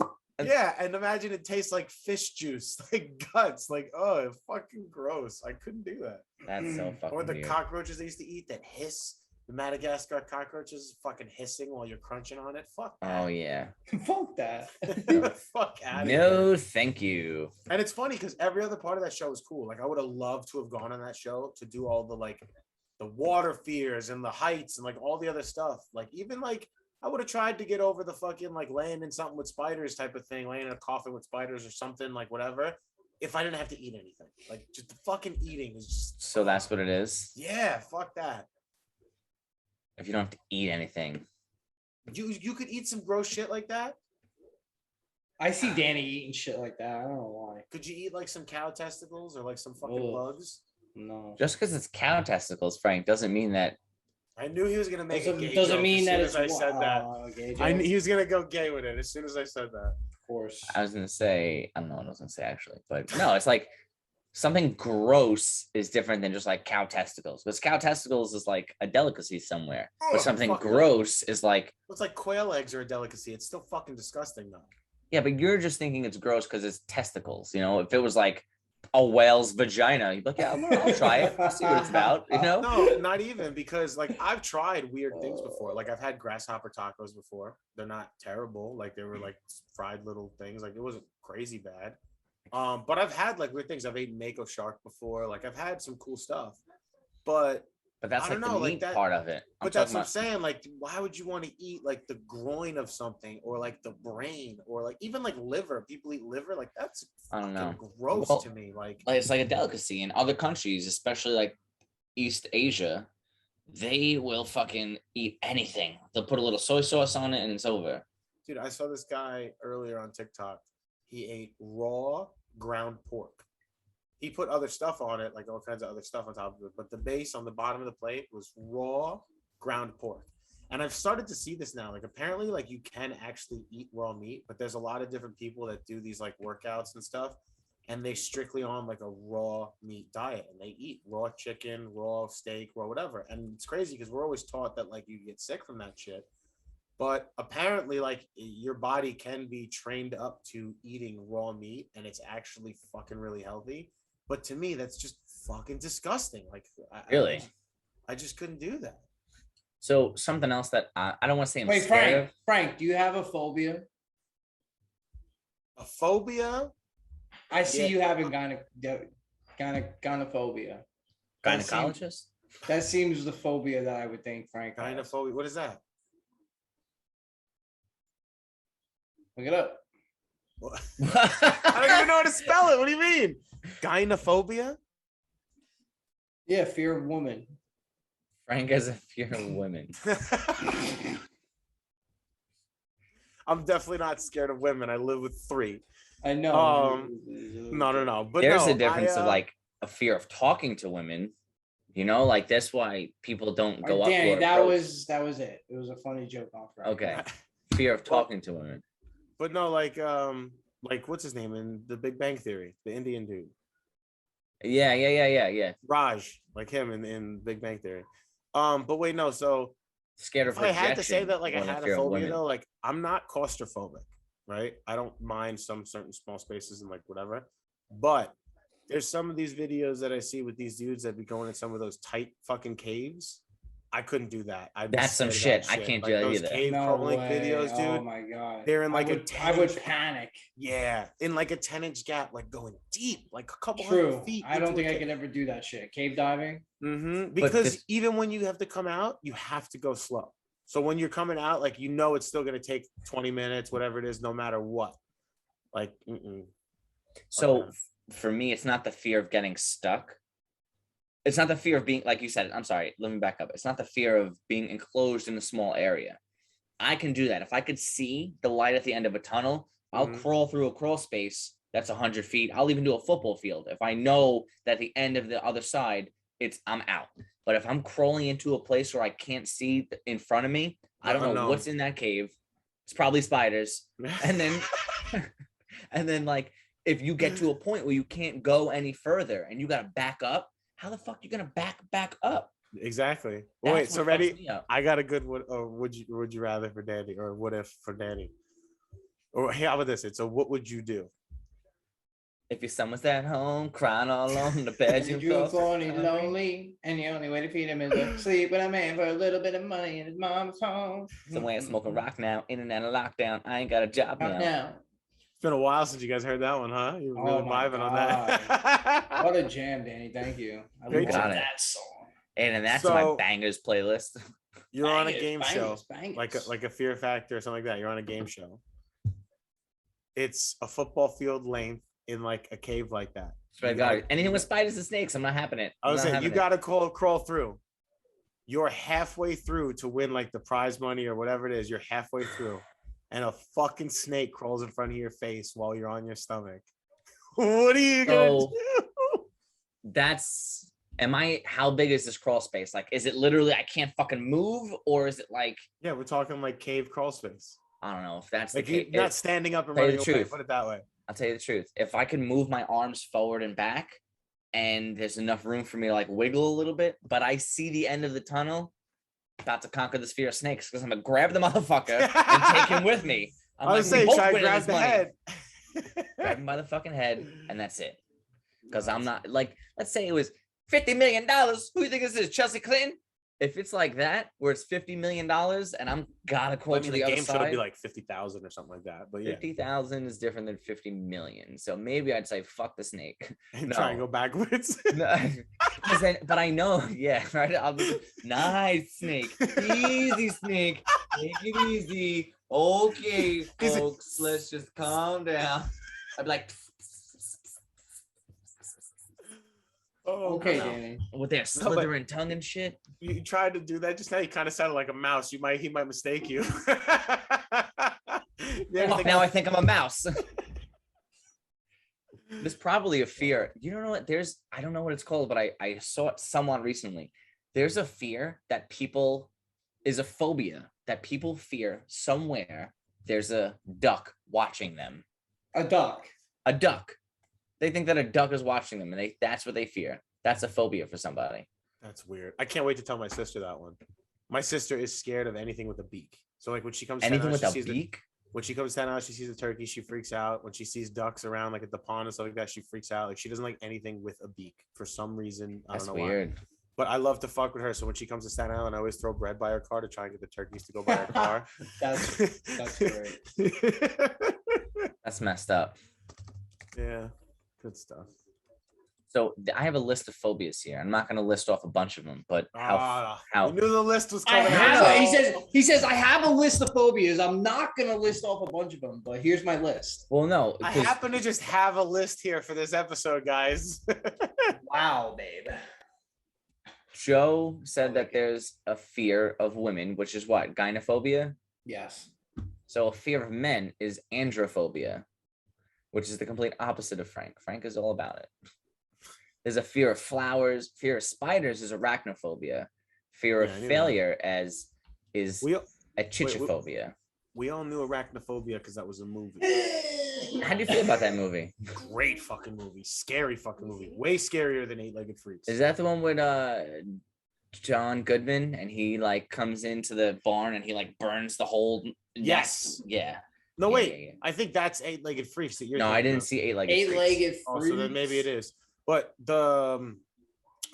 Speaker 2: Yeah, and imagine it tastes like fish juice, like guts. Like, oh, fucking gross. I couldn't do that.
Speaker 1: That's so fucking
Speaker 2: Or the
Speaker 1: weird.
Speaker 2: cockroaches they used to eat that hiss. The Madagascar cockroaches fucking hissing while you're crunching on it. Fuck that.
Speaker 1: Oh yeah.
Speaker 4: Fuck that.
Speaker 2: Fuck out of here.
Speaker 1: No, thank you.
Speaker 2: And it's funny because every other part of that show was cool. Like, I would have loved to have gone on that show to do all the like the water fears and the heights and like all the other stuff. Like, even like I would have tried to get over the fucking like laying in something with spiders type of thing, laying in a coffin with spiders or something, like whatever. If I didn't have to eat anything, like just the fucking eating is just.
Speaker 1: So that's what it is.
Speaker 2: Yeah, fuck that.
Speaker 1: If you don't have to eat anything.
Speaker 2: You could eat some gross shit like that.
Speaker 4: I see Danny eating shit like that. I don't know why.
Speaker 2: Could you eat like some cow testicles or like some fucking
Speaker 4: Ugh.
Speaker 2: bugs?
Speaker 4: No.
Speaker 1: Just because it's cow testicles, Frank, doesn't mean that.
Speaker 2: I knew he was gonna make a gay
Speaker 4: Doesn't
Speaker 2: joke
Speaker 4: mean
Speaker 2: as
Speaker 4: that
Speaker 2: soon
Speaker 4: it's
Speaker 2: as I said that.
Speaker 4: gay
Speaker 2: I
Speaker 4: joke.
Speaker 2: knew he was gonna go gay with it as soon as I said that.
Speaker 4: Of course.
Speaker 1: I was gonna say, I don't know what I was gonna say actually, but no, it's like something gross is different than just like cow testicles. Because cow testicles is like a delicacy somewhere,
Speaker 2: Oh,
Speaker 1: but something
Speaker 2: fuck no.
Speaker 1: gross is like,
Speaker 2: It's like quail eggs are a delicacy. It's still fucking disgusting though.
Speaker 1: yeah, but you're just thinking it's gross because it's testicles. You know, if it was like a whale's vagina. You'd be like, yeah, I'll try it. I'll see what it's about. You know?
Speaker 2: No, not even, because like I've tried weird things before. Like I've had grasshopper tacos before. They're not terrible. Like they were like fried little things. Like it wasn't crazy bad. But I've had like weird things. I've eaten mako shark before. Like I've had some cool stuff. But
Speaker 1: that's
Speaker 2: I
Speaker 1: like
Speaker 2: don't
Speaker 1: the
Speaker 2: know, like
Speaker 1: meat
Speaker 2: that,
Speaker 1: part of it.
Speaker 2: but that's what I'm saying. Like, why would you want to eat like the groin of something, or like the brain, or like even like liver? People eat liver. Like that's
Speaker 1: I don't know.
Speaker 2: Gross
Speaker 1: Well,
Speaker 2: to me. Like
Speaker 1: it's like a delicacy in other countries, especially like East Asia. They will fucking eat anything. They'll put a little soy sauce on it and it's over.
Speaker 2: Dude, I saw this guy earlier on TikTok. He ate raw ground pork. He put other stuff on it, like all kinds of other stuff on top of it. But the base on the bottom of the plate was raw ground pork. And I've started to see this now. Like apparently, like you can actually eat raw meat, but there's a lot of different people that do these like workouts and stuff, and they strictly on like a raw meat diet, and they eat raw chicken, raw steak, raw whatever. And it's crazy because we're always taught that like you get sick from that shit. But apparently, like your body can be trained up to eating raw meat, and it's actually fucking really healthy. But to me, that's just fucking disgusting. Like,
Speaker 1: Really?
Speaker 2: I just couldn't do that.
Speaker 1: So something else that I don't want to say I'm
Speaker 4: Wait,
Speaker 1: scared
Speaker 4: Frank.
Speaker 1: of.
Speaker 4: Frank, do you have a phobia?
Speaker 2: A phobia?
Speaker 4: I see
Speaker 2: Yeah.
Speaker 4: you having gynophobia.
Speaker 1: Gynecologist?
Speaker 4: That seems the phobia that I would think Frank has.
Speaker 2: Gynophobia? What is that?
Speaker 4: Look it up.
Speaker 2: I don't even know how to spell it. What do you mean? Gynophobia?
Speaker 4: Yeah, fear of woman.
Speaker 1: Frank has a fear of women.
Speaker 2: I'm definitely not scared of women. I live with 3.
Speaker 4: I know.
Speaker 2: No. But
Speaker 1: There's
Speaker 2: no,
Speaker 1: a difference of like a fear of talking to women. You know, like that's why people don't go up to
Speaker 4: Danny,
Speaker 1: her
Speaker 4: that
Speaker 1: approach.
Speaker 4: was it. It was a funny joke on Frank.
Speaker 1: Okay. Fear of talking to women.
Speaker 2: But no, like what's his name in The Big Bang Theory? The Indian dude.
Speaker 1: Yeah.
Speaker 2: Raj, like him in Big Bang Theory. But wait, no, so
Speaker 1: Scared of
Speaker 2: if I had to say
Speaker 1: rejection
Speaker 2: that like I
Speaker 1: more than
Speaker 2: had
Speaker 1: fear
Speaker 2: a
Speaker 1: of
Speaker 2: phobia
Speaker 1: women.
Speaker 2: though, like I'm not claustrophobic, right? I don't mind some certain small spaces and like whatever. But there's some of these videos that I see with these dudes that be going in some of those tight fucking caves. I couldn't do that.
Speaker 1: That's some shit. I can't do that
Speaker 2: those
Speaker 1: either.
Speaker 2: cave
Speaker 4: No
Speaker 2: crawling
Speaker 4: way.
Speaker 2: videos, dude.
Speaker 4: Oh my god.
Speaker 2: They're in like
Speaker 4: I would panic.
Speaker 2: Yeah, in like a 10-inch gap, like going deep, like a couple
Speaker 4: True.
Speaker 2: hundred feet.
Speaker 4: I don't
Speaker 2: into
Speaker 4: think
Speaker 2: a
Speaker 4: I
Speaker 2: cave.
Speaker 4: could ever do that shit. Cave diving.
Speaker 2: Because even when you have to come out, you have to go slow. So when you're coming out, like you know it's still gonna take 20 minutes, whatever it is, no matter what. Like,
Speaker 1: So
Speaker 2: Okay.
Speaker 1: for me, it's not the fear of getting stuck. It's not the fear of being, like you said, I'm sorry, let me back up. It's not the fear of being enclosed in a small area. I can do that. If I could see the light at the end of a tunnel, I'll crawl through a crawl space that's 100 feet. I'll even do a football field. If I know that the end of the other side, I'm out. But if I'm crawling into a place where I can't see in front of me, I don't know what's in that cave. It's probably spiders. And then like, if you get to a point where you can't go any further and you got to back up, how the fuck you gonna back up?
Speaker 2: Exactly.
Speaker 1: That's
Speaker 2: Wait, so
Speaker 1: what fucks
Speaker 2: ready?
Speaker 1: me up.
Speaker 2: I got a good one. Or would you rather for Danny, or what if for Danny? Or hey, how about this? It's a what would you do?
Speaker 1: If your son was at home crying all alone in the bedroom
Speaker 4: You're
Speaker 1: floor,
Speaker 4: lonely, lonely, and the only way to feed him is to sleep with a man for a little bit of money in his mom's home.
Speaker 1: somewhere smoking rock now, in and out of lockdown. I ain't got a job now.
Speaker 4: Now.
Speaker 2: It's been a while since you guys heard that one, huh? You're
Speaker 4: Oh
Speaker 2: really
Speaker 4: my
Speaker 2: vibing on that.
Speaker 4: What a jam, Danny. Thank you. I
Speaker 2: Great
Speaker 4: love
Speaker 1: job.
Speaker 4: that song.
Speaker 1: And that's
Speaker 2: So-
Speaker 1: my bangers playlist.
Speaker 2: You're on a
Speaker 4: Bangers,
Speaker 2: game show,
Speaker 4: bangers.
Speaker 2: like a Fear Factor or something like that. You're on a game show. It's a football field length in like a cave like that.
Speaker 1: Swear to God, anything with spiders and snakes, I'm not having it.
Speaker 2: I was saying you gotta crawl through. You're halfway through to win like the prize money or whatever it is. You're halfway through, and a fucking snake crawls in front of your face while you're on your stomach. What are you gonna do?
Speaker 1: How big is this crawl space? Like, is it literally I can't fucking move, or is it like,
Speaker 2: Yeah, we're talking like cave crawl space.
Speaker 1: I don't know if that's
Speaker 2: Like
Speaker 1: the
Speaker 2: you're
Speaker 1: case.
Speaker 2: not standing up and
Speaker 1: tell you
Speaker 2: running
Speaker 1: the
Speaker 2: away.
Speaker 1: truth.
Speaker 2: Put it that way.
Speaker 1: I'll tell you the truth. If I can move my arms forward and back, and there's enough room for me to like wiggle a little bit, but I see the end of the tunnel, about to conquer the fear of snakes, because I'm gonna grab the motherfucker and take him with me. I'm
Speaker 2: I was
Speaker 1: like, we
Speaker 2: saying,
Speaker 1: both
Speaker 2: try to
Speaker 1: winning
Speaker 2: grab
Speaker 1: this
Speaker 2: the
Speaker 1: money.
Speaker 2: head.
Speaker 1: Grab him by the fucking head, and that's it. because I'm not like, let's say it was $50 million. Who do you think this is? Chelsea Clinton? If it's like that, where it's $50 million and I'm gotta crawl to the other
Speaker 2: game
Speaker 1: side,
Speaker 2: should be like 50,000 or something like that. But yeah,
Speaker 1: 50,000 is different than 50 million. So maybe I'd say fuck the snake.
Speaker 2: and try and go backwards.
Speaker 1: No, but I know, yeah, right. I'll be nice snake, easy snake, take it easy. Okay, folks, let's just calm down. I'd be like,
Speaker 2: Oh,
Speaker 4: Okay,
Speaker 2: no.
Speaker 4: Danny.
Speaker 1: with their slithering tongue and shit.
Speaker 2: You tried to do that just now. You kind of sounded like a mouse. He might mistake you.
Speaker 1: Now I think I'm a mouse. There's probably a fear. You don't know what I don't know what it's called, but I saw it someone recently. There's a fear that people is a phobia that people fear somewhere. There's a duck watching them.
Speaker 4: A duck.
Speaker 1: A duck. They think that a duck is watching them, and that's what they fear. That's a phobia for somebody.
Speaker 2: That's weird. I can't wait to tell my sister that one. My sister is scared of anything with a beak. So like when she comes
Speaker 1: Anything
Speaker 2: down,
Speaker 1: with
Speaker 2: she
Speaker 1: a
Speaker 2: sees
Speaker 1: beak.
Speaker 2: when she comes down, she sees a turkey, she freaks out. When she sees ducks around like at the pond and stuff like that, she freaks out. Like she doesn't like anything with a beak for some reason. I
Speaker 1: That's
Speaker 2: don't know
Speaker 1: weird.
Speaker 2: why. But I love to fuck with her. So when she comes to Staten Island, I always throw bread by her car to try and get the turkeys to go by her car.
Speaker 4: That's great.
Speaker 1: That's messed up.
Speaker 2: Yeah, good stuff.
Speaker 1: So I have a list of phobias here. I'm not going to list off a bunch of them, but
Speaker 2: I
Speaker 1: how
Speaker 2: knew the list was
Speaker 4: I
Speaker 2: coming.
Speaker 4: have,
Speaker 2: out.
Speaker 4: he says, I have a list of phobias. I'm not gonna list off a bunch of them, but here's my list.
Speaker 1: well, no,
Speaker 2: I
Speaker 1: 'cause
Speaker 2: happen to just have a list here for this episode, guys.
Speaker 4: Wow, babe.
Speaker 1: Joe said that there's a fear of women, which is what? Gynophobia.
Speaker 4: Yes.
Speaker 1: So a fear of men is androphobia, which is the complete opposite of Frank. Frank is all about it. There's a fear of flowers. Fear of spiders is arachnophobia. Fear of
Speaker 2: Yeah, I knew
Speaker 1: failure is
Speaker 2: We
Speaker 1: achichophobia.
Speaker 2: we all knew arachnophobia because that was a movie.
Speaker 1: How do you feel about that movie?
Speaker 2: Great fucking movie. Scary fucking movie. Way scarier than Eight-Legged Freaks.
Speaker 1: Is that the one with John Goodman and he like comes into the barn and he like burns the whole
Speaker 2: Yes.
Speaker 1: nest? Yeah.
Speaker 2: No,
Speaker 1: Yeah,
Speaker 2: wait.
Speaker 1: yeah, yeah.
Speaker 2: I think that's Eight-Legged Freaks that you're
Speaker 1: No, I
Speaker 2: thinking
Speaker 1: didn't
Speaker 2: of.
Speaker 1: see Eight-Legged Freaks.
Speaker 4: Eight-legged
Speaker 2: Oh, so then maybe it is. But the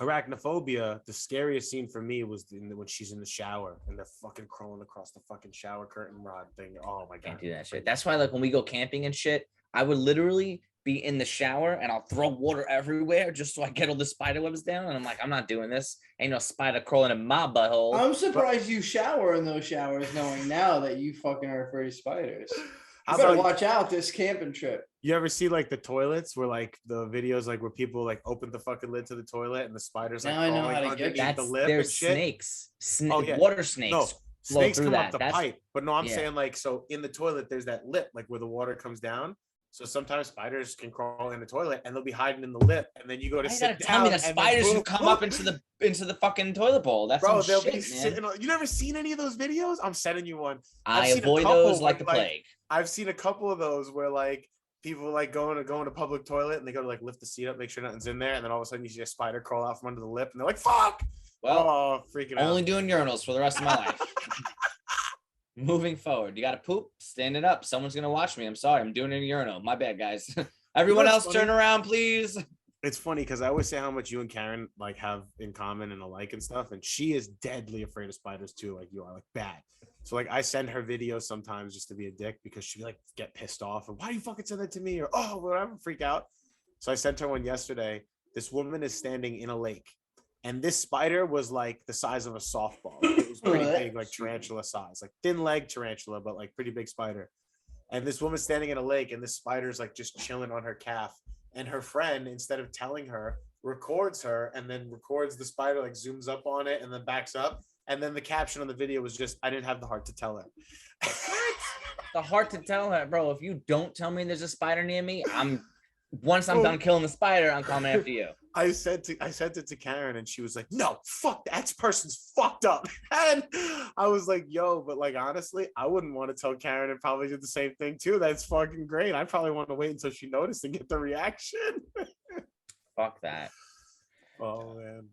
Speaker 2: arachnophobia, the scariest scene for me was when she's in the shower and they're fucking crawling across the fucking shower curtain rod thing. Oh my god.
Speaker 1: Can't do that shit. That's why like when we go camping and shit, I would literally be in the shower and I'll throw water everywhere just so I get all the spider webs down. And I'm like, I'm not doing this. Ain't no spider crawling in my butthole.
Speaker 4: I'm surprised you shower in those showers, knowing now that you fucking are afraid of spiders.
Speaker 2: How
Speaker 4: You better
Speaker 2: about
Speaker 4: watch out this camping trip.
Speaker 2: you ever see like the toilets where like the videos like where people like open the fucking lid to the toilet and the spiders like
Speaker 4: Now I know
Speaker 2: crawling
Speaker 4: how to get
Speaker 2: underneath
Speaker 1: That's
Speaker 2: the lip
Speaker 1: there's
Speaker 2: and shit?
Speaker 1: snakes.
Speaker 2: Oh, yeah.
Speaker 1: Water snakes.
Speaker 2: No,
Speaker 1: flow
Speaker 2: snakes
Speaker 1: through
Speaker 2: come
Speaker 1: that.
Speaker 2: up the
Speaker 1: That's-
Speaker 2: pipe. But no, I'm
Speaker 1: yeah.
Speaker 2: saying like so in the toilet there's that lip like where the water comes down. So sometimes spiders can crawl in the toilet and they'll be hiding in the lip, and then you go to
Speaker 1: Why you
Speaker 2: sit
Speaker 1: gotta
Speaker 2: down.
Speaker 1: tell me that
Speaker 2: and then
Speaker 1: spiders
Speaker 2: boom,
Speaker 1: have come
Speaker 2: boom.
Speaker 1: up into the fucking toilet bowl. That's
Speaker 2: Bro,
Speaker 1: some
Speaker 2: they'll
Speaker 1: shit,
Speaker 2: be
Speaker 1: man.
Speaker 2: sitting on. You never seen any of those videos? I'm sending you one.
Speaker 1: I
Speaker 2: I've seen a
Speaker 1: avoid
Speaker 2: couple
Speaker 1: those like the
Speaker 2: where, like,
Speaker 1: plague.
Speaker 2: I've seen a couple of those where like people like go in a public toilet and they go to like lift the seat up, make sure nothing's in there, and then all of a sudden you see a spider crawl out from under the lip, and they're like, "Fuck!"
Speaker 1: Well,
Speaker 2: Oh, freaking
Speaker 1: only
Speaker 2: out.
Speaker 1: doing urinals for the rest of my life. Moving forward, you got to poop, stand it up. Someone's gonna watch me. I'm sorry, I'm doing it in a urinal. My bad, guys. Everyone
Speaker 2: what's
Speaker 1: else, turn
Speaker 2: funny?
Speaker 1: around, please.
Speaker 2: It's funny because I always say how much you and Karen like have in common and alike and stuff, and she is deadly afraid of spiders too, like you are, like bad. So like I send her videos sometimes just to be a dick because she like get pissed off and why do you fucking send that to me or oh whatever, freak out. So I sent her one yesterday. This woman is standing in a lake, and this spider was like the size of a softball. It was pretty big, like tarantula size, like thin leg tarantula, but like pretty big spider. And this woman's standing in a lake, and this spider's like just chilling on her calf. And her friend, instead of telling her, records her and then records the spider, like zooms up on it and then backs up. And then the caption on the video was just, I didn't have the heart to tell her.
Speaker 1: The heart to tell her, bro. If you don't tell me there's a spider near me, once I'm
Speaker 2: Oh.
Speaker 1: done killing the spider, I'm coming after you.
Speaker 2: I sent it to Karen and she was like, no, fuck, that person's fucked up. And I was like, yo, but like, honestly, I wouldn't want to tell Karen and probably do the same thing too. That's fucking great. I probably want to wait until she noticed and get the reaction.
Speaker 1: Fuck that.
Speaker 2: Oh, man.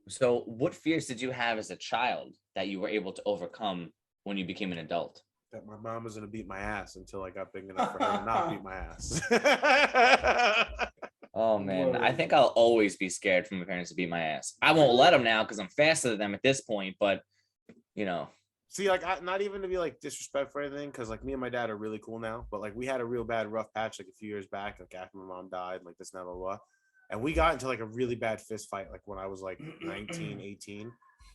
Speaker 1: So, what fears did you have as a child that you were able to overcome when you became an adult?
Speaker 2: That my mom was going to beat my ass until I got big enough for her to not beat my ass.
Speaker 1: Oh man, I think I'll always be scared for my parents to beat my ass. I won't let them now because I'm faster than them at this point. But
Speaker 2: See, like, not even to be like disrespectful or anything, because like me and my dad are really cool now. But like we had a real bad rough patch like a few years back, like after my mom died, like this, blah, blah, blah. And we got into like a really bad fist fight, like when I was like 19, 18.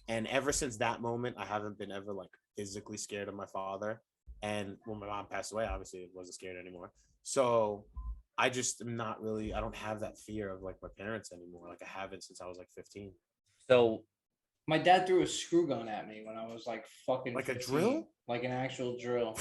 Speaker 2: And ever since that moment, I haven't been ever like physically scared of my father. And when my mom passed away, obviously I wasn't scared anymore. So I just am not really, I don't have that fear of like my parents anymore. Like I haven't since I was like 15.
Speaker 1: So
Speaker 4: My dad threw a screw gun at me when I was like fucking
Speaker 2: Like
Speaker 4: 15,
Speaker 2: a drill?
Speaker 4: like an actual drill.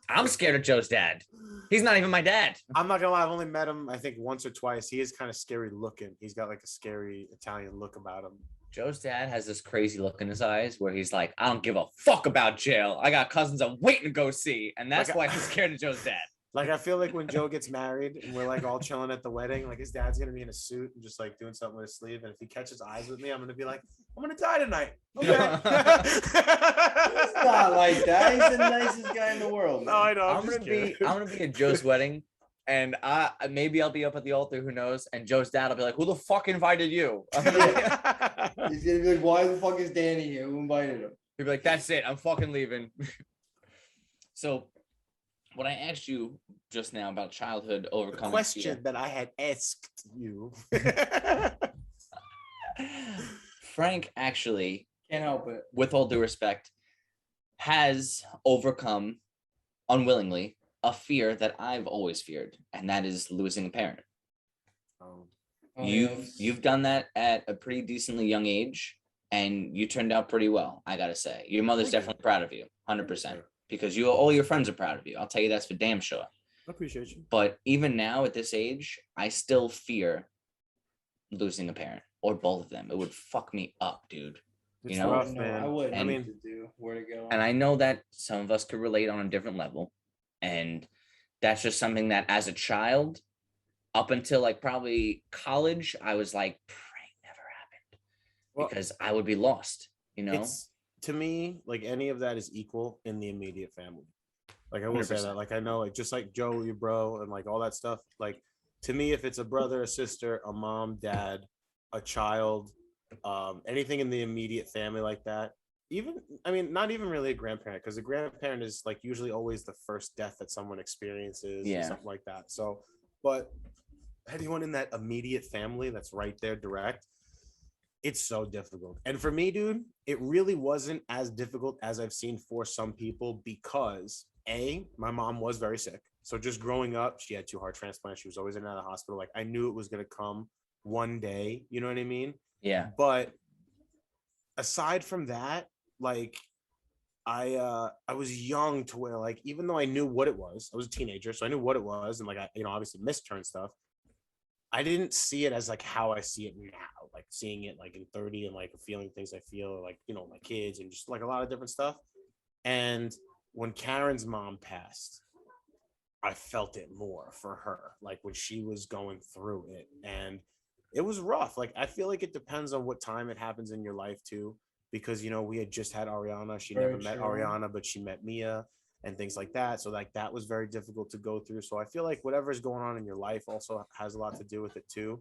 Speaker 1: I'm scared of Joe's dad. He's not even my dad.
Speaker 2: I'm not gonna lie, I've only met him I think once or twice. He is kind of scary looking. He's got like a scary Italian look about him.
Speaker 1: Joe's dad has this crazy look in his eyes where he's like, I don't give a fuck about jail. I got cousins I'm waiting to go see. And that's why I'm scared of Joe's dad.
Speaker 2: Like I feel like when Joe gets married and we're like all chilling at the wedding, like his dad's gonna be in a suit and just like doing something with his sleeve. And if he catches eyes with me, I'm gonna be like, I'm gonna die tonight. Okay.
Speaker 4: It's not like that. He's the nicest guy in the world.
Speaker 2: No, I know.
Speaker 1: I'm gonna be at Joe's wedding, and maybe I'll be up at the altar, who knows? And Joe's dad will be like, who the fuck invited you?
Speaker 4: He's gonna be like, why the fuck is Danny here? Who invited him?
Speaker 1: He'll be like, that's it, I'm fucking leaving. So what I asked you just now about childhood overcoming
Speaker 2: question
Speaker 1: fear,
Speaker 2: that I had asked you.
Speaker 1: Frank actually,
Speaker 4: Can't help it.
Speaker 1: with all due respect, has overcome unwillingly a fear that I've always feared, and that is losing a parent.
Speaker 2: Oh,
Speaker 1: You've done that at a pretty decently young age, and you turned out pretty well, I gotta say. Your mother's
Speaker 2: Thank you.
Speaker 1: definitely proud of you, 100%, because all your friends are proud of you. I'll tell you that's for damn sure.
Speaker 2: I appreciate you.
Speaker 1: But even now at this age, I still fear losing a parent or both of them. It would fuck me up, dude.
Speaker 2: It's
Speaker 1: know?
Speaker 2: rough,
Speaker 4: No,
Speaker 2: man.
Speaker 4: I wouldn't.
Speaker 2: I mean,
Speaker 4: to do where to go.
Speaker 1: And I know that some of us could relate on a different level. And that's just something that as a child, up until like probably college, I was like, praying never happened.
Speaker 2: Well,
Speaker 1: Because I would be lost,
Speaker 2: it's to me like any of that is equal in the immediate family. Like I will say
Speaker 1: 100%.
Speaker 2: that. Like I know, like just like Joe, your bro, and like all that stuff. Like to me, if it's a brother, a sister, a mom, dad, a child, anything in the immediate family like that. Even I mean, not even really a grandparent, because a grandparent is like usually always the first death that someone experiences,
Speaker 1: Yeah.
Speaker 2: or something like that. So, but anyone in that immediate family that's right there direct, it's so difficult. And for me, dude, it really wasn't as difficult as I've seen for some people, because my mom was very sick. So just growing up, she had 2 heart transplants. She was always in and out of the hospital. Like I knew it was going to come one day, you know what I mean?
Speaker 1: Yeah.
Speaker 2: But aside from that, like I was young to where like, even though I knew what it was, I was a teenager, so I knew what it was. And like, I, obviously missed her and stuff. I didn't see it as like how I see it now, like seeing it like in 30 and like feeling things I feel, like, my kids and just like a lot of different stuff. And when Karen's mom passed, I felt it more for her, like when she was going through it. And it was rough. Like, I feel like it depends on what time it happens in your life too, because, we had just had Ariana. She
Speaker 4: Very
Speaker 2: never met
Speaker 4: true.
Speaker 2: Ariana, but she met Mia and things like that. So like that was very difficult to go through. So I feel like whatever's going on in your life also has a lot to do with it too.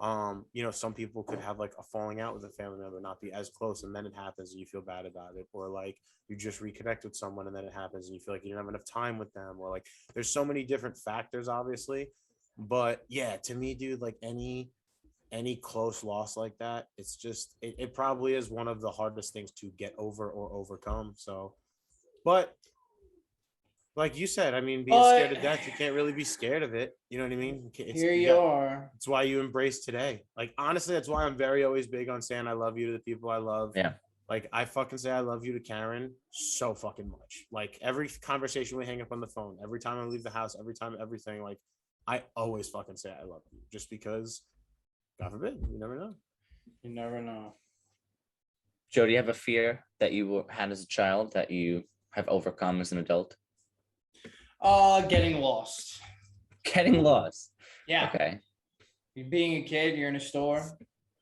Speaker 2: Some people could have like a falling out with a family member, not be as close, and then it happens and you feel bad about it, or like you just reconnect with someone and then it happens and you feel like you didn't have enough time with them, or like there's so many different factors, obviously. But yeah, to me, dude, like any close loss like that, it's just it probably is one of the hardest things to get over or overcome. So, but like you said, I mean, being scared to death, you can't really be scared of it. You know what I mean?
Speaker 4: Here you are.
Speaker 2: It's why you embrace today. Like, honestly, that's why I'm very always big on saying I love you to the people I love.
Speaker 1: Yeah.
Speaker 2: Like, I fucking say I love you to Karen so fucking much. Like, every conversation we hang up on the phone, every time I leave the house, every time, everything, like, I always fucking say I love you, just because, God forbid, you never know.
Speaker 4: You never know.
Speaker 1: Joe, do you have a fear that you had as a child that you have overcome as an adult?
Speaker 4: Getting lost.
Speaker 1: Getting lost.
Speaker 4: Yeah.
Speaker 1: Okay.
Speaker 4: You being a kid, you're in a store,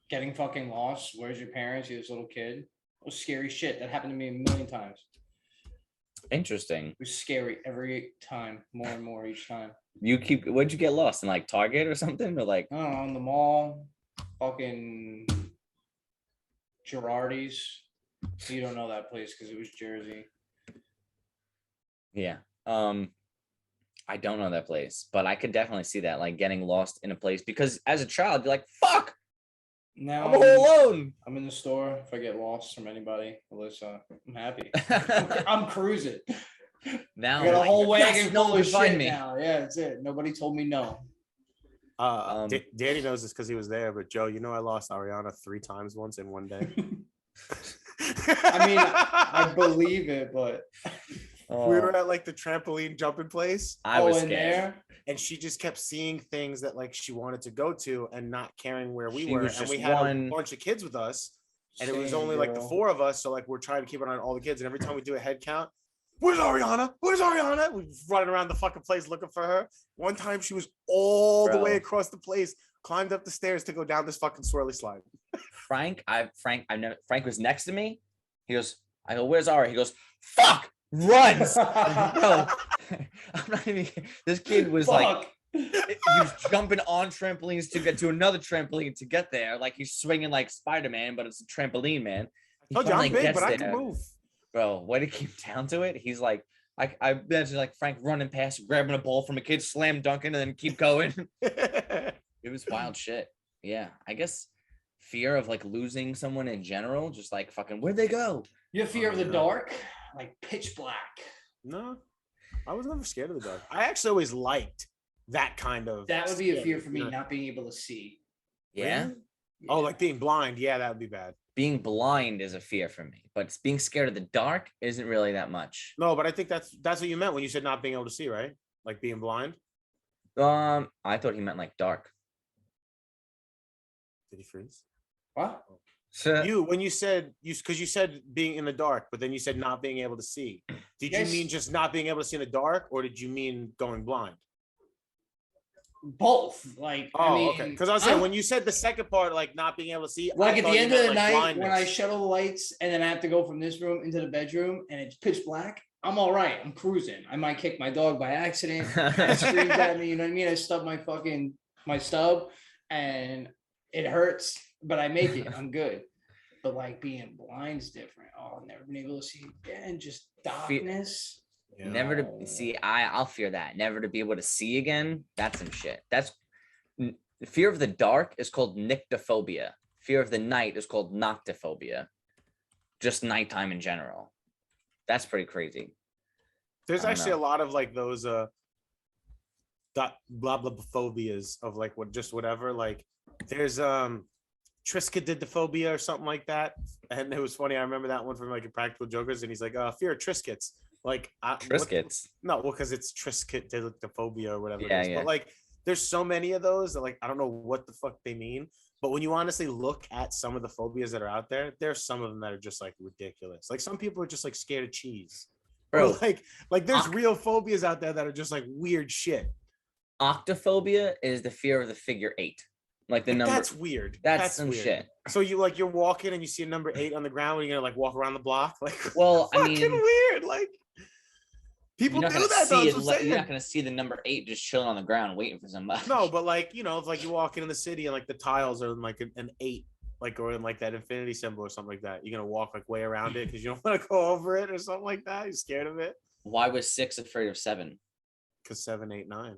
Speaker 4: getting fucking lost. Where's your parents? You're this little kid. It was scary shit. That happened to me a million times.
Speaker 1: Interesting.
Speaker 4: It was scary every time, more and more each time.
Speaker 1: Where'd you get lost in like Target or something? Or like
Speaker 4: I don't know, in the mall, fucking Girardi's. You don't know that place because it was Jersey.
Speaker 1: yeah. I don't know that place, but I could definitely see that, like getting lost in a place because as a child, you're like, fuck,
Speaker 4: Now
Speaker 1: I'm all alone.
Speaker 4: I'm in the store. If I get lost from anybody, Alyssa, I'm happy. I'm cruising.
Speaker 1: Now
Speaker 4: I got a
Speaker 1: like,
Speaker 4: whole wagon
Speaker 1: yes, no
Speaker 4: full
Speaker 1: one
Speaker 4: of
Speaker 1: can find
Speaker 4: shit
Speaker 1: me.
Speaker 4: now. Yeah, that's it. Nobody told me no.
Speaker 2: Danny knows this because he was there, but Joe, you know I lost Ariana 3 times once in one day.
Speaker 4: I mean, I believe it, but
Speaker 2: We were at like the trampoline jumping place.
Speaker 1: I was
Speaker 4: in
Speaker 1: scared.
Speaker 4: there.
Speaker 2: And she just kept seeing things that like she wanted to go to and not caring where we
Speaker 1: She
Speaker 2: were.
Speaker 1: was
Speaker 2: And
Speaker 1: just
Speaker 2: we had
Speaker 1: one-
Speaker 2: a bunch of kids with us. And it was
Speaker 4: Same,
Speaker 2: only like the
Speaker 4: girl.
Speaker 2: 4 of us. So like we're trying to keep an eye on all the kids. And every time we do a head count, where's Ariana? Where's Ariana? We're running around the fucking place looking for her. One time she was all the way
Speaker 1: Bro.
Speaker 2: across the place, climbed up the stairs to go down this fucking swirly slide.
Speaker 1: Frank was next to me. He goes, I go, where's Ari? He goes, fuck, runs. Bro, I'm not even. This kid was like,
Speaker 4: Fuck.
Speaker 1: he was jumping on trampolines to get to another trampoline to get there. Like he's swinging like Spider-Man, but it's a trampoline, man. He
Speaker 2: I told you
Speaker 1: finally
Speaker 2: I'm big,
Speaker 1: gets
Speaker 2: but I
Speaker 1: there.
Speaker 2: can move.
Speaker 1: Bro, when it came down to it, he's like, I imagine like Frank running past, grabbing a ball from a kid, slam dunking, and then keep going. It was wild shit. Yeah, I guess fear of like losing someone in general, just like fucking, where'd they go?
Speaker 4: You have fear of the
Speaker 2: yeah.
Speaker 4: dark, like pitch black.
Speaker 2: No, I was never scared of the dark. I actually always liked that kind of.
Speaker 4: That would be a fear for me,
Speaker 2: you know?
Speaker 4: not being able to see.
Speaker 1: Yeah.
Speaker 2: Really? Oh, like being blind. Yeah, that would be bad.
Speaker 1: Being blind is a fear for me, but being scared of the dark isn't really that much.
Speaker 2: No, but I think that's what you meant when you said not being able to see, right? Like being blind.
Speaker 1: I thought he meant like dark.
Speaker 2: Did he freeze?
Speaker 4: What?
Speaker 1: So,
Speaker 2: You when you said because you said being in the dark, but then you said not being able to see. Did
Speaker 4: Yes.
Speaker 2: you mean just not being able to see in the dark, or did you mean going blind?
Speaker 4: Both. Like,
Speaker 2: Oh,
Speaker 4: I mean,
Speaker 2: okay. Because I was saying when you said the second part, like not being able to see,
Speaker 4: like
Speaker 2: I
Speaker 4: at
Speaker 2: thought
Speaker 4: the
Speaker 2: you
Speaker 4: end of
Speaker 2: meant,
Speaker 4: the
Speaker 2: like,
Speaker 4: night when I
Speaker 2: blindness.
Speaker 4: shut all the lights and then I have to go from this room into the bedroom and it's pitch black, I'm all right. I'm cruising. I might kick my dog by accident. It screams at me. You know what I mean? I stub my stub and it hurts, but I make it. I'm good. But like being blind's different. Oh, I've never been able to see again. Just darkness.
Speaker 2: Yeah.
Speaker 1: never to see. I'll fear that. Never to be able to see again. That's some shit. That's fear of the dark is called nyctophobia. Fear of the night is called noctophobia. Just nighttime in general. That's pretty crazy.
Speaker 2: There's
Speaker 1: I don't
Speaker 2: actually
Speaker 1: know.
Speaker 2: a lot of like those blah blah phobias of like what just whatever. Like there's triskaidekaphobia or something like that. And it was funny. I remember that one from like Impractical Jokers, and he's like, fear of Triscuits. Like
Speaker 1: Triscuits.
Speaker 2: No, well, because it's triskaidekaphobia or whatever
Speaker 1: Yeah,
Speaker 2: it is.
Speaker 1: yeah.
Speaker 2: But like there's so many of those that like I don't know what the fuck they mean. But when you honestly look at some of the phobias that are out there, there's some of them that are just like ridiculous. Like some people are just like scared of cheese.
Speaker 1: Bro,
Speaker 2: Or like there's real phobias out there that are just like weird shit.
Speaker 1: octophobia is the fear of the figure 8. Like the
Speaker 2: Like,
Speaker 1: number.
Speaker 2: that's weird.
Speaker 1: That's some
Speaker 2: weird.
Speaker 1: shit.
Speaker 2: So you're walking and you see a number 8 on the ground and you're gonna like walk around the block. Like
Speaker 1: Well, I
Speaker 2: fucking
Speaker 1: mean,
Speaker 2: weird. Like people
Speaker 1: You're not
Speaker 2: do
Speaker 1: gonna
Speaker 2: that though.
Speaker 1: see
Speaker 2: That's
Speaker 1: it.
Speaker 2: what I'm saying.
Speaker 1: You're not gonna see the number 8 just chilling on the ground waiting for somebody.
Speaker 2: No, but like, if like you walk in the city and like the tiles are in like an 8, like or in like that infinity symbol or something like that, you're gonna walk like way around it because you don't want to go over it or something like that. You're scared of it.
Speaker 1: Why was 6 afraid of 7?
Speaker 2: Because 7, 8, 9.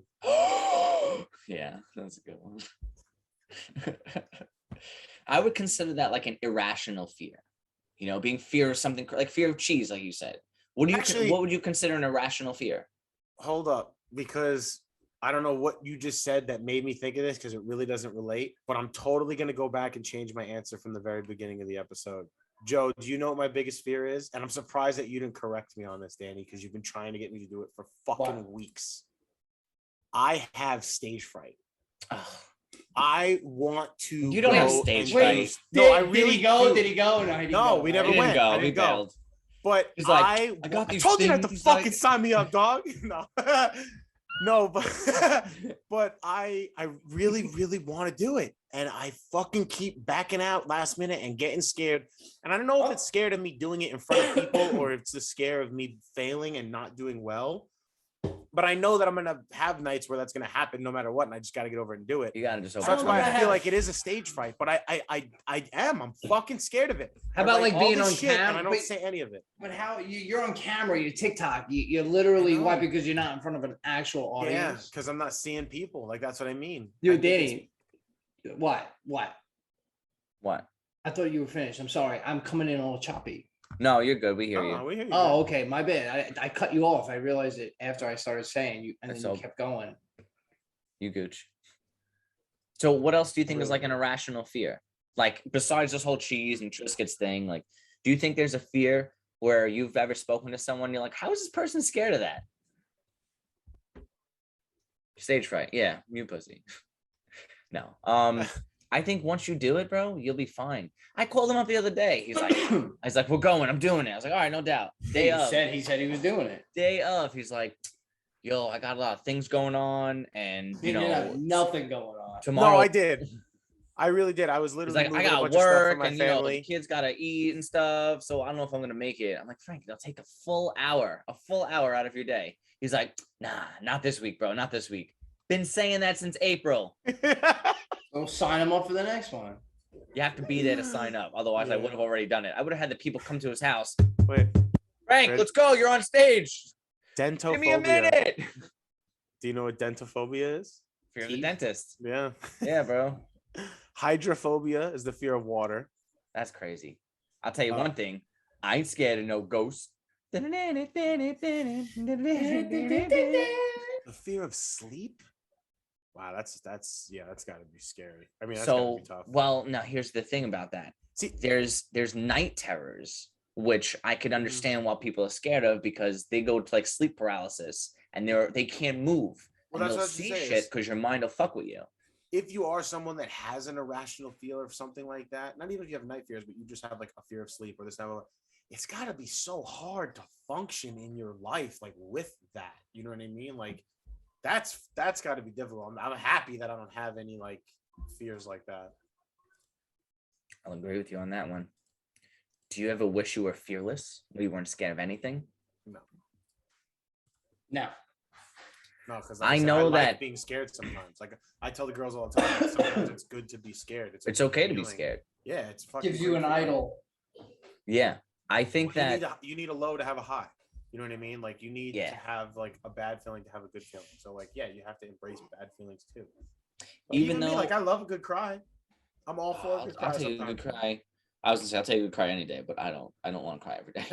Speaker 1: Yeah, that's a good one. I would consider that like an irrational fear. You know, being fear of something like fear of cheese, like you said. What would you consider an irrational fear?
Speaker 2: Hold up, because I don't know what you just said that made me think of this because it really doesn't relate, but I'm totally going to go back and change my answer from the very beginning of the episode. Joe, do you know what my biggest fear is? And I'm surprised that you didn't correct me on this, Danny, because you've been trying to get me to do it for fucking weeks. I have stage fright.
Speaker 1: Ugh.
Speaker 2: I want to.
Speaker 1: You don't have
Speaker 2: go
Speaker 1: stage
Speaker 2: and
Speaker 1: fright.
Speaker 2: do- No, I
Speaker 4: Did
Speaker 2: really
Speaker 4: he go?
Speaker 2: do.
Speaker 4: Did he go? No, he didn't
Speaker 2: No,
Speaker 4: go.
Speaker 2: we
Speaker 4: Right?
Speaker 2: never
Speaker 1: He didn't
Speaker 2: went.
Speaker 1: go.
Speaker 2: I
Speaker 1: He
Speaker 2: didn't go.
Speaker 1: bailed.
Speaker 2: But
Speaker 1: He's like,
Speaker 2: I
Speaker 1: got
Speaker 2: I
Speaker 1: these
Speaker 2: told you not to
Speaker 1: things,
Speaker 2: fucking
Speaker 1: like-
Speaker 2: sign me up, dog. No, no, but I really, really want to do it, and I fucking keep backing out last minute and getting scared. And I don't know if it's scared of me doing it in front of people or if it's the scare of me failing and not doing well. but I know that I'm gonna have nights where that's gonna happen no matter what, and I just gotta get over it and do it.
Speaker 1: You gotta just
Speaker 2: So
Speaker 1: open
Speaker 2: that's
Speaker 1: it
Speaker 2: why
Speaker 1: up.
Speaker 2: I feel like it is a stage fright, but I'm fucking scared of it.
Speaker 4: How about
Speaker 2: I write
Speaker 4: like
Speaker 2: all
Speaker 4: being
Speaker 2: this
Speaker 4: on
Speaker 2: shit
Speaker 4: cam?
Speaker 2: and I don't say any of it.
Speaker 4: But how you're on camera, you TikTok, you literally
Speaker 2: I know.
Speaker 4: why? Because you're not in front of an actual
Speaker 2: Yeah,
Speaker 4: audience.
Speaker 2: because I'm not seeing people. Like that's what I mean.
Speaker 4: Yo,
Speaker 2: I think it's-
Speaker 4: Danny, what?
Speaker 1: What?
Speaker 4: I thought you were finished. I'm sorry. I'm coming in all choppy.
Speaker 1: No, you're good. We hear
Speaker 2: Oh,
Speaker 1: you.
Speaker 2: we hear you.
Speaker 4: Oh, okay. My bad. I cut you off. I realized it after I started saying you, and then
Speaker 1: So-
Speaker 4: you kept going.
Speaker 1: You gooch. So what else do you think is
Speaker 2: Really?
Speaker 1: like an irrational fear? Like besides this whole cheese and Triscuits thing, like do you think there's a fear where you've ever spoken to someone and you're like, how is this person scared of that? Stage fright. Yeah, you pussy. No. I think once you do it, bro, you'll be fine. I called him up the other day. He's like, we're going. I'm doing it. I was like, all right, no doubt. Day of.
Speaker 4: He said he was doing it.
Speaker 1: Day of. He's like, yo, I got a lot of things going on, and you know,
Speaker 4: nothing going on.
Speaker 1: tomorrow.
Speaker 2: No, I did. I really did. I was
Speaker 1: He's
Speaker 2: literally
Speaker 1: like, I
Speaker 2: moving a
Speaker 1: got
Speaker 2: bunch of stuff for
Speaker 1: work,
Speaker 2: my
Speaker 1: and you know, the
Speaker 2: family.
Speaker 1: kids gotta eat and stuff. So I don't know if I'm gonna make it. I'm like, Frank, it'll take a full hour out of your day. He's like, nah, not this week, bro. Not this week. Been saying that since April.
Speaker 4: We'll sign him up for the next one.
Speaker 1: You have to be there to sign up. Otherwise, I
Speaker 2: Yeah.
Speaker 1: would have already done it. I would have had the people come to his house.
Speaker 2: Wait,
Speaker 1: Frank,
Speaker 2: Red-
Speaker 1: let's go. You're on stage.
Speaker 2: dentophobia.
Speaker 1: Give me a minute.
Speaker 2: Do you know what dentophobia is?
Speaker 1: Fear of the
Speaker 4: Teeth.
Speaker 1: dentist.
Speaker 2: Yeah.
Speaker 1: Yeah, bro.
Speaker 2: Hydrophobia is the fear of water.
Speaker 1: That's crazy. I'll tell you
Speaker 2: Oh.
Speaker 1: one thing. I ain't scared of no ghosts.
Speaker 2: The fear of sleep. Wow, that's gotta be scary. I mean, that's gotta
Speaker 1: So,
Speaker 2: be tough.
Speaker 1: well, now here's the thing about that.
Speaker 2: See,
Speaker 1: There's night terrors, which I could
Speaker 2: Mhm.
Speaker 1: understand why people are scared of because they go to like sleep paralysis and they can't move.
Speaker 2: Well,
Speaker 1: And
Speaker 2: that's
Speaker 1: they'll
Speaker 2: what I was
Speaker 1: see
Speaker 2: gonna say
Speaker 1: shit
Speaker 2: is-
Speaker 1: because your mind will fuck with you.
Speaker 2: if you are someone that has an irrational fear of something like that, not even if you have night fears, but you just have like a fear of sleep or this type of, it's got to be so hard to function in your life like with that. You know what I mean? Like that's got to be difficult. I'm happy that I don't have any like fears like that.
Speaker 1: I'll agree with you on that one. Do you ever wish you were fearless, where you weren't scared of anything?
Speaker 2: No, because
Speaker 1: I know
Speaker 2: like
Speaker 1: that-
Speaker 2: being scared sometimes. Like I tell the girls all the time, like, sometimes it's good to be scared.
Speaker 1: It's okay to be
Speaker 2: feeling.
Speaker 1: scared.
Speaker 2: Yeah, it's fucking
Speaker 4: Gives you
Speaker 2: great
Speaker 4: an
Speaker 2: feeling.
Speaker 4: idol.
Speaker 1: Yeah, I think that
Speaker 2: you need a low to have a high. You know what I mean? Like you need
Speaker 1: Yeah.
Speaker 2: to have like a bad feeling to have a good feeling. So like yeah, you have to embrace bad feelings too. But
Speaker 1: Even
Speaker 2: me,
Speaker 1: though-
Speaker 2: like I love a good cry. I'm all for a good cry.
Speaker 1: I'll take a good
Speaker 2: sometimes.
Speaker 1: cry. I was gonna say I'll take a good cry any day, but I don't want to cry every day.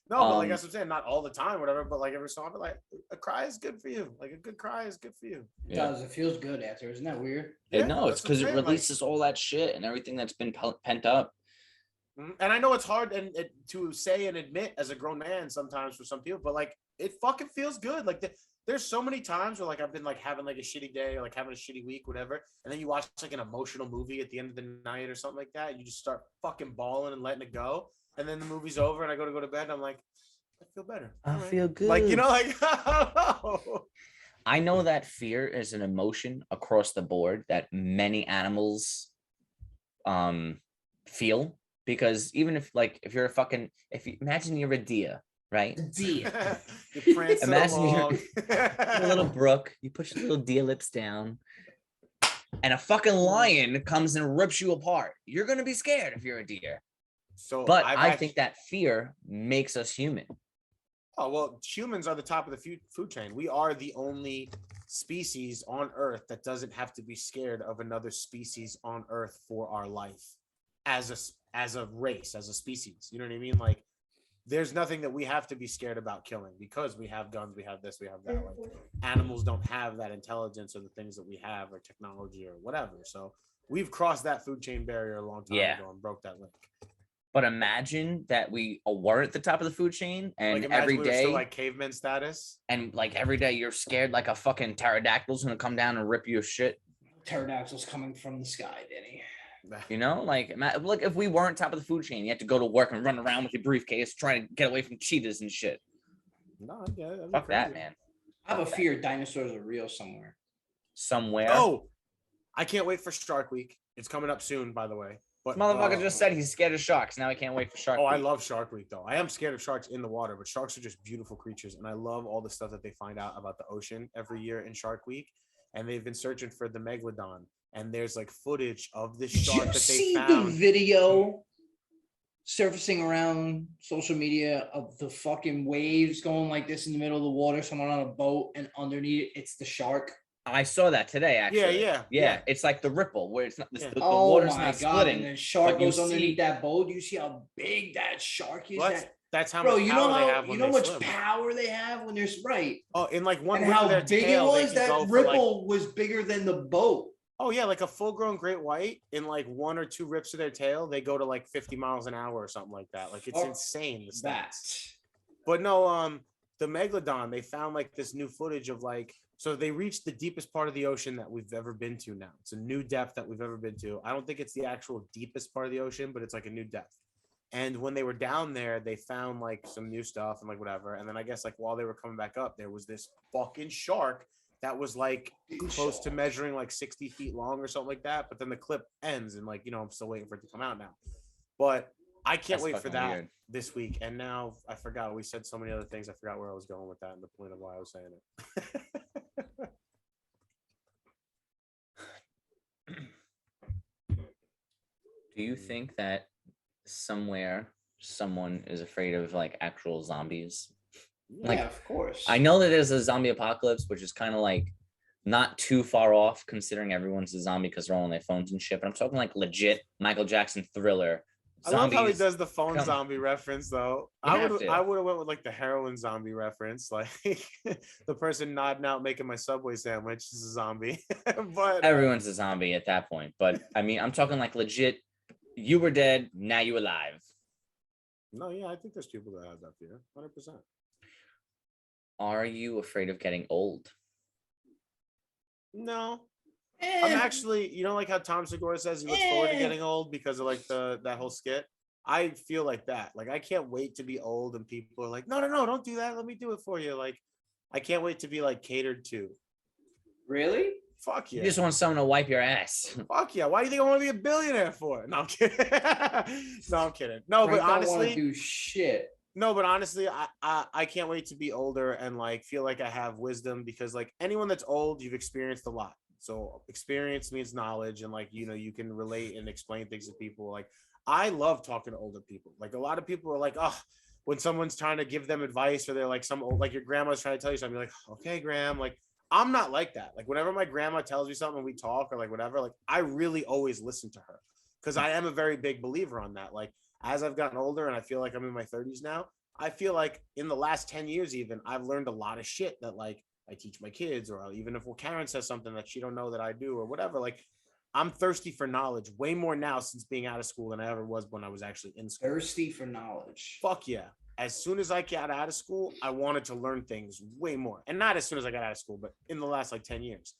Speaker 2: No, but like
Speaker 1: Um,
Speaker 2: that's what I'm saying, not all the time, whatever. But like every so often, like a cry is good for you. Like a good cry is good for you.
Speaker 4: It does. It feels good after. Isn't that weird?
Speaker 1: And no, it's
Speaker 2: that's what I'm
Speaker 1: because it
Speaker 2: saying, like-
Speaker 1: releases all that shit and everything that's been pent up.
Speaker 2: And I know it's hard to say and admit as a grown man sometimes for some people, but like it fucking feels good. Like there's so many times where like I've been like having like a shitty day or like having a shitty week, whatever, and then you watch like an emotional movie at the end of the night or something like that, and you just start fucking bawling and letting it go, and then the movie's over and I go to bed and I'm like, I feel better.
Speaker 1: I
Speaker 2: All right.
Speaker 1: feel good.
Speaker 2: Like you know, like I don't know.
Speaker 1: I know that fear is an emotion across the board that many animals feel, because even if you're if you imagine you're a deer, right?
Speaker 4: Dear.
Speaker 2: You're prancing
Speaker 1: Imagine
Speaker 2: along.
Speaker 1: A little brook, you push your little deer lips down, and a fucking lion comes and rips you apart. You're gonna be scared if you're a deer.
Speaker 2: So
Speaker 1: But
Speaker 2: I've
Speaker 1: I
Speaker 2: actually-
Speaker 1: think that fear makes us human.
Speaker 2: Oh, well, humans are the top of the food chain. We are the only species on Earth that doesn't have to be scared of another species on Earth for our life as a race, as a species. You know what I mean? Like, there's nothing that we have to be scared about killing because we have guns, we have this, we have that. Like, animals don't have that intelligence or the things that we have or technology or whatever. So we've crossed that food chain barrier a long time
Speaker 1: Yeah.
Speaker 2: ago and broke that link.
Speaker 1: But imagine that we were at the top of the food chain, and
Speaker 2: Like, imagine
Speaker 1: every
Speaker 2: we were
Speaker 1: day,
Speaker 2: still like caveman status.
Speaker 1: and like every day, you're scared like a fucking pterodactyl's gonna come down and rip you to shit.
Speaker 4: Pterodactyls coming from the sky, Denny.
Speaker 1: You know, like look, if we weren't top of the food chain, you had to go to work and run around with your briefcase trying to get away from cheetahs and shit.
Speaker 2: No, yeah, that'd be
Speaker 1: Fuck that,
Speaker 2: crazy.
Speaker 1: man.
Speaker 4: I have a fear dinosaurs are real somewhere.
Speaker 1: Somewhere.
Speaker 2: Oh, I can't wait for Shark Week. It's coming up soon, by the way. But
Speaker 1: Motherfucker just said he's scared of sharks. Now I can't wait for Shark
Speaker 2: I
Speaker 1: Week.
Speaker 2: love Shark Week though. I am scared of sharks in the water, but sharks are just beautiful creatures, and I love all the stuff that they find out about the ocean every year in Shark Week. And they've been searching for the megalodon, and there's like footage of this shark that they found.
Speaker 4: The video surfacing around social media of the fucking waves going like this in the middle of the water, someone on a boat, and underneath it's the shark?
Speaker 1: I saw that today, actually.
Speaker 2: Yeah.
Speaker 1: It's like the ripple where it's not the
Speaker 4: Oh
Speaker 1: water's
Speaker 4: my
Speaker 1: not
Speaker 4: God.
Speaker 1: splitting.
Speaker 4: And the shark
Speaker 1: but you
Speaker 4: goes underneath
Speaker 1: see-
Speaker 4: that boat. You see how big that shark is?
Speaker 2: That's how
Speaker 4: Bro,
Speaker 2: much
Speaker 4: you
Speaker 2: power
Speaker 4: know
Speaker 2: they
Speaker 4: how
Speaker 2: have when
Speaker 4: you know
Speaker 2: they
Speaker 4: much
Speaker 2: swim.
Speaker 4: power they have when they're right.
Speaker 2: Oh, in like one
Speaker 4: And
Speaker 2: whip
Speaker 4: how
Speaker 2: of their
Speaker 4: big it
Speaker 2: tail, they
Speaker 4: was,
Speaker 2: can go
Speaker 4: that
Speaker 2: for, like,
Speaker 4: ripple was bigger than the boat.
Speaker 2: oh yeah, like a full-grown great white in like one or two rips of their tail, they go to like 50 miles an hour or something like that. Like it's
Speaker 4: Fuck
Speaker 2: insane. The
Speaker 4: That.
Speaker 2: stats. But no, the megalodon, they found like this new footage of like, so they reached the deepest part of the ocean that we've ever been to now. It's a new depth that we've ever been to. I don't think it's the actual deepest part of the ocean, but it's like a new depth. And when they were down there, they found like some new stuff and like whatever. And then I guess like while they were coming back up, there was this fucking shark that was like close to measuring like 60 feet long or something like that. But then the clip ends and like, you know, I'm still waiting for it to come out now. But I can't
Speaker 1: That's
Speaker 2: wait for
Speaker 1: fucking
Speaker 2: that
Speaker 1: weird.
Speaker 2: this week. And now I forgot. We said so many other things. I forgot where I was going with that and the point of why I was saying it.
Speaker 1: Do you think that somewhere someone is afraid of like actual zombies? Like,
Speaker 4: Yeah, of course.
Speaker 1: I know that there's a zombie apocalypse, which is kind of like not too far off considering everyone's a zombie because they're all on their phones and shit. But I'm talking like legit Michael Jackson Thriller.
Speaker 2: I love how he
Speaker 1: Zombies
Speaker 2: does the phone
Speaker 1: come-
Speaker 2: zombie reference though.
Speaker 1: You
Speaker 2: I
Speaker 1: have
Speaker 2: would
Speaker 1: to.
Speaker 2: have went with like the heroin zombie reference, like the person nodding out making my Subway sandwich is a zombie. But
Speaker 1: Everyone's a zombie at that point. But I mean, I'm talking like legit. You were dead, now you alive.
Speaker 2: no, yeah, I think there's people that have that fear, 100%.
Speaker 1: Are you afraid of getting old?
Speaker 2: No, I'm actually, you know, like how Tom Segura says he looks forward to getting old because of like that whole skit. I feel like that. Like I can't wait to be old, and people are like, no, don't do that. Let me do it for you. Like I can't wait to be like catered to.
Speaker 4: Really?
Speaker 2: Fuck yeah.
Speaker 1: You just want someone to wipe your ass.
Speaker 2: Fuck yeah. Why do you think I want to be a billionaire for? No, I'm kidding. No, I'm kidding. No,
Speaker 4: Frank
Speaker 2: but
Speaker 4: don't
Speaker 2: honestly,
Speaker 4: wanna do shit.
Speaker 2: no, but honestly, I can't wait to be older and like feel like I have wisdom because like anyone that's old, you've experienced a lot. So experience means knowledge, and like, you know, you can relate and explain things to people. Like I love talking to older people. Like a lot of people are like, oh, when someone's trying to give them advice or they're like some old, like your grandma's trying to tell you something, you're like, okay, Graham, like I'm not like that. Like whenever my grandma tells me something and we talk or like whatever, like I really always listen to her because I am a very big believer on that. Like as I've gotten older and I feel like I'm in my 30s now, I feel like in the last 10 years, even I've learned a lot of shit that like I teach my kids, or even if Karen says something that she don't know that I do or whatever, like I'm thirsty for knowledge way more now since being out of school than I ever was when I was actually in school.
Speaker 4: Thirsty for knowledge.
Speaker 2: Fuck yeah. As soon as I got out of school, I wanted to learn things way more. And not as soon as I got out of school, but in the last like 10 years.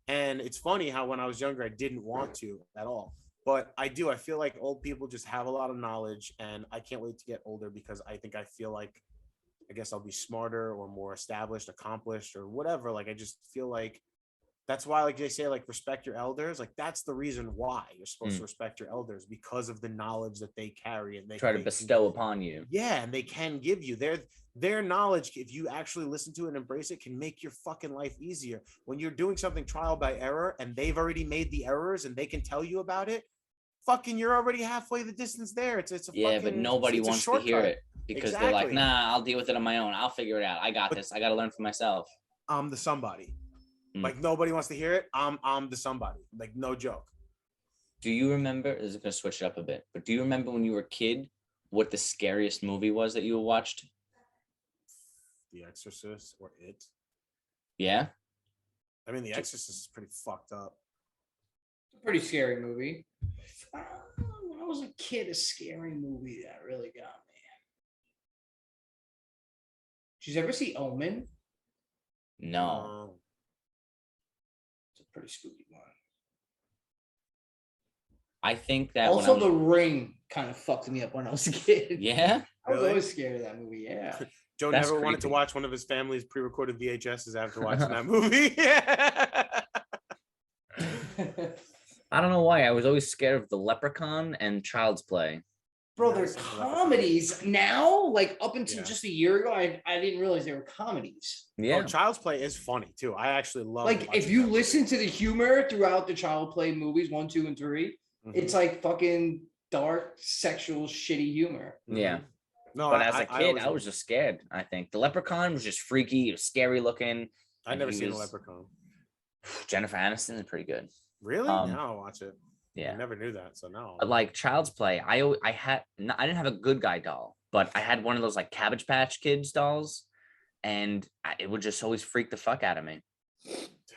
Speaker 2: And it's funny how when I was younger, I didn't want to at all. But I do. I feel like old people just have a lot of knowledge, and I can't wait to get older because I think I feel like, I guess I'll be smarter or more established, accomplished, or whatever. Like, I just feel like that's why, like they say, like respect your elders. Like that's the reason why you're supposed to respect your elders, because of the knowledge that they carry and they
Speaker 1: Try to bestow upon you.
Speaker 2: Yeah, and they can give you their knowledge. If you actually listen to it and embrace it, can make your fucking life easier. When you're doing something trial by error and they've already made the errors and they can tell you about it, fucking you're already halfway the distance there. It's a
Speaker 1: Yeah,
Speaker 2: fucking,
Speaker 1: but nobody
Speaker 2: it's a
Speaker 1: wants to hear
Speaker 2: shortcut.
Speaker 1: it because they're like,
Speaker 2: Exactly.
Speaker 1: nah, I'll deal with it on my own. I'll figure it out. I got this. I got to learn for myself.
Speaker 2: I'm the somebody.
Speaker 1: Mm.
Speaker 2: Like nobody wants to hear it. I'm the somebody. Like no joke.
Speaker 1: Do you remember? This is gonna switch it up a bit, but do you remember when you were a kid what the scariest movie was that you watched?
Speaker 2: The Exorcist or It.
Speaker 1: Yeah.
Speaker 2: I mean, The Exorcist is pretty fucked up.
Speaker 4: Pretty scary movie. When I was a kid, a scary movie that really got me. Did you ever see Omen?
Speaker 1: No.
Speaker 4: It's a pretty spooky one.
Speaker 1: I think that
Speaker 4: Also,
Speaker 1: when I
Speaker 4: The
Speaker 1: was,
Speaker 4: Ring kind of fucked me up when I was a kid.
Speaker 1: yeah.
Speaker 4: I was
Speaker 2: Really?
Speaker 4: always scared of that movie. Yeah.
Speaker 2: Joe
Speaker 1: That's
Speaker 2: never wanted to
Speaker 1: creepy.
Speaker 2: watch one of his family's pre-recorded VHSs after watching that movie.
Speaker 1: I don't know why. I was always scared of the Leprechaun and Child's Play.
Speaker 4: Bro,
Speaker 2: Never
Speaker 4: they're
Speaker 2: seen the Leprechaun.
Speaker 4: comedies now. Like up until
Speaker 2: Yeah.
Speaker 4: just a year ago, I didn't realize they were comedies.
Speaker 1: Yeah.
Speaker 2: Oh, Child's Play is funny too. I actually love
Speaker 4: Like if
Speaker 2: watching
Speaker 4: you
Speaker 2: that
Speaker 4: listen
Speaker 2: movie.
Speaker 4: to the humor throughout the Child Play movies, 1, 2, and 3, it's like fucking dark, sexual, shitty humor.
Speaker 1: Yeah.
Speaker 2: No,
Speaker 1: But as a
Speaker 2: I
Speaker 1: kid,
Speaker 2: always
Speaker 1: I was just scared. I think the Leprechaun was just freaky, he was scary looking.
Speaker 2: I
Speaker 1: and
Speaker 2: never
Speaker 1: he
Speaker 2: seen a
Speaker 1: was-
Speaker 2: Leprechaun.
Speaker 1: Jennifer Aniston is pretty good.
Speaker 2: Really? Now I'll watch it.
Speaker 1: Yeah.
Speaker 2: I never knew that. So now.
Speaker 1: But like Child's Play, I didn't have a good guy doll, but I had one of those like Cabbage Patch Kids dolls, and it would just always freak the fuck out of me.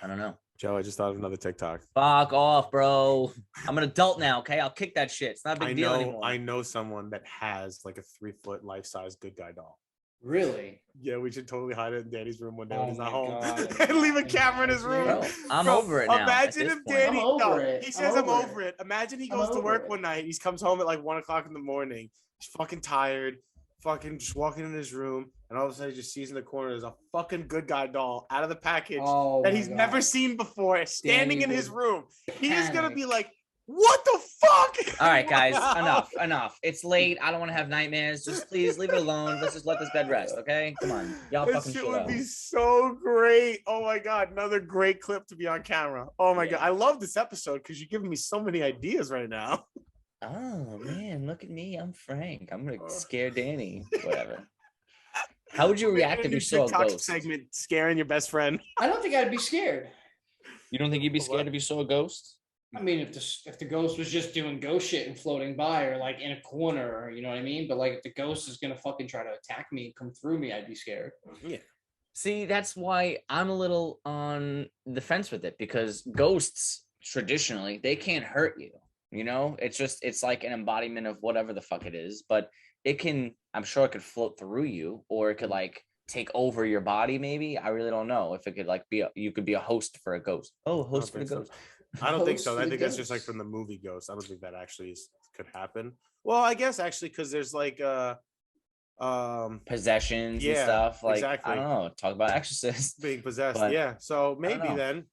Speaker 1: I don't know.
Speaker 2: Joe, I just thought of another TikTok.
Speaker 1: Fuck off, bro. I'm an adult now. Okay, I'll kick that shit. It's not a big deal anymore.
Speaker 2: I know someone that has like a 3-foot life-size good guy doll.
Speaker 4: Really?
Speaker 2: Yeah, we should totally hide it in Danny's room one day
Speaker 4: Oh
Speaker 2: when he's not
Speaker 4: my
Speaker 2: home.
Speaker 4: God.
Speaker 2: And leave a camera in his room.
Speaker 1: Bro, I'm
Speaker 2: Bro,
Speaker 1: over it now.
Speaker 2: Imagine
Speaker 1: at
Speaker 2: if
Speaker 1: this point.
Speaker 2: Danny.
Speaker 4: I'm over
Speaker 2: No,
Speaker 4: it.
Speaker 2: he says
Speaker 4: I'm
Speaker 2: I'm
Speaker 4: over
Speaker 2: over it. Imagine he
Speaker 4: I'm
Speaker 2: goes to
Speaker 4: over
Speaker 2: work
Speaker 4: it.
Speaker 2: one night. He comes home at like 1:00 in the morning. He's fucking tired, fucking just walking in his room, and all of a sudden he just sees in the corner there's a fucking good guy doll out of the package
Speaker 4: Oh,
Speaker 2: that
Speaker 4: my
Speaker 2: he's
Speaker 4: God.
Speaker 2: never seen before, standing
Speaker 4: Danny
Speaker 2: in his
Speaker 4: would
Speaker 2: room. He is gonna
Speaker 4: panic.
Speaker 2: be like, "What the fuck?"
Speaker 1: All right, guys, enough. It's late. I don't want to have nightmares. Just please leave it alone. Let's just let this bed rest, okay? Come on, y'all
Speaker 2: This
Speaker 1: fucking
Speaker 2: shit
Speaker 1: shut
Speaker 2: would
Speaker 1: up.
Speaker 2: be so great. Oh my god, another great clip to be on camera. Oh my god, I love this episode because you're giving me so many ideas right now.
Speaker 1: Oh man, look at me. I'm Frank. I'm gonna scare Danny. Whatever. How would you react if you saw a
Speaker 2: TikTok
Speaker 1: ghost?
Speaker 2: segment scaring your best friend?
Speaker 4: I don't think I'd be scared.
Speaker 1: You don't think you'd be
Speaker 2: What?
Speaker 1: scared if you saw a ghost?
Speaker 4: I mean, if the ghost was just doing ghost shit and floating by, or like in a corner, or you know what I mean. But like, if the ghost is gonna fucking try to attack me and come through me, I'd be scared.
Speaker 1: See, that's why I'm a little on the fence with it, because ghosts traditionally they can't hurt you. You know, it's like an embodiment of whatever the fuck it is, but it can, I'm sure it could float through you, or it could like take over your body. Maybe I really don't know if it could like you could be a host for a ghost. Oh, host for the
Speaker 2: think so.
Speaker 1: ghost.
Speaker 2: I don't think
Speaker 4: Host
Speaker 2: so.
Speaker 4: for
Speaker 2: I
Speaker 4: the
Speaker 2: think that's just like
Speaker 4: ghost.
Speaker 2: from the movie Ghost. I don't think that actually could happen. Well, I guess actually because there's like
Speaker 1: Possessions and
Speaker 2: Yeah,
Speaker 1: stuff. Like
Speaker 2: exactly. Oh,
Speaker 1: I don't know. Talk about exorcists.
Speaker 2: being possessed.
Speaker 1: But
Speaker 2: Yeah, so maybe
Speaker 1: know.
Speaker 2: then.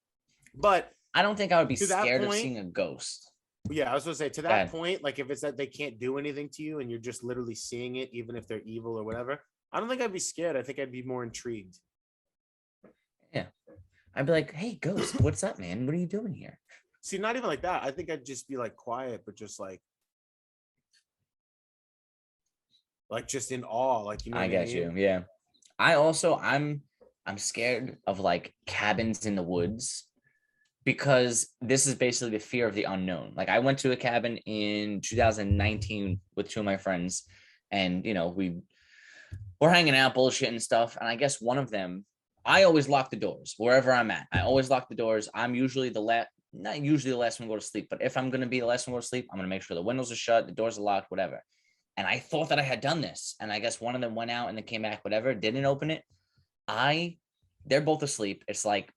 Speaker 2: But
Speaker 1: I don't think I would be
Speaker 2: To that
Speaker 1: scared of
Speaker 2: point-
Speaker 1: seeing a ghost.
Speaker 2: yeah, I was gonna say to
Speaker 1: Go
Speaker 2: that
Speaker 1: ahead.
Speaker 2: point, like if it's that they can't do anything to you and you're just literally seeing it, even if they're evil or whatever, I don't think I'd be scared. I think I'd be more intrigued.
Speaker 1: I'd be like, hey, ghost, what's up, man? What are you doing here?
Speaker 2: See, not even like that. I think I'd just be like quiet, but just like just in awe. Like you know.
Speaker 1: I
Speaker 2: what
Speaker 1: get
Speaker 2: mean?
Speaker 1: you. Yeah. I'm scared of like cabins in the woods, because this is basically the fear of the unknown. Like I went to a cabin in 2019 with 2 of my friends, and you know, we're hanging out, bullshit and stuff. And I guess one of them, I always lock the doors wherever I'm at. I always lock the doors. I'm usually not usually the last one to go to sleep, but if I'm going to be the last one to go to sleep, I'm going to make sure the windows are shut, the doors are locked, whatever. And I thought that I had done this. And I guess one of them went out and then came back, whatever, didn't open it. They're both asleep. It's like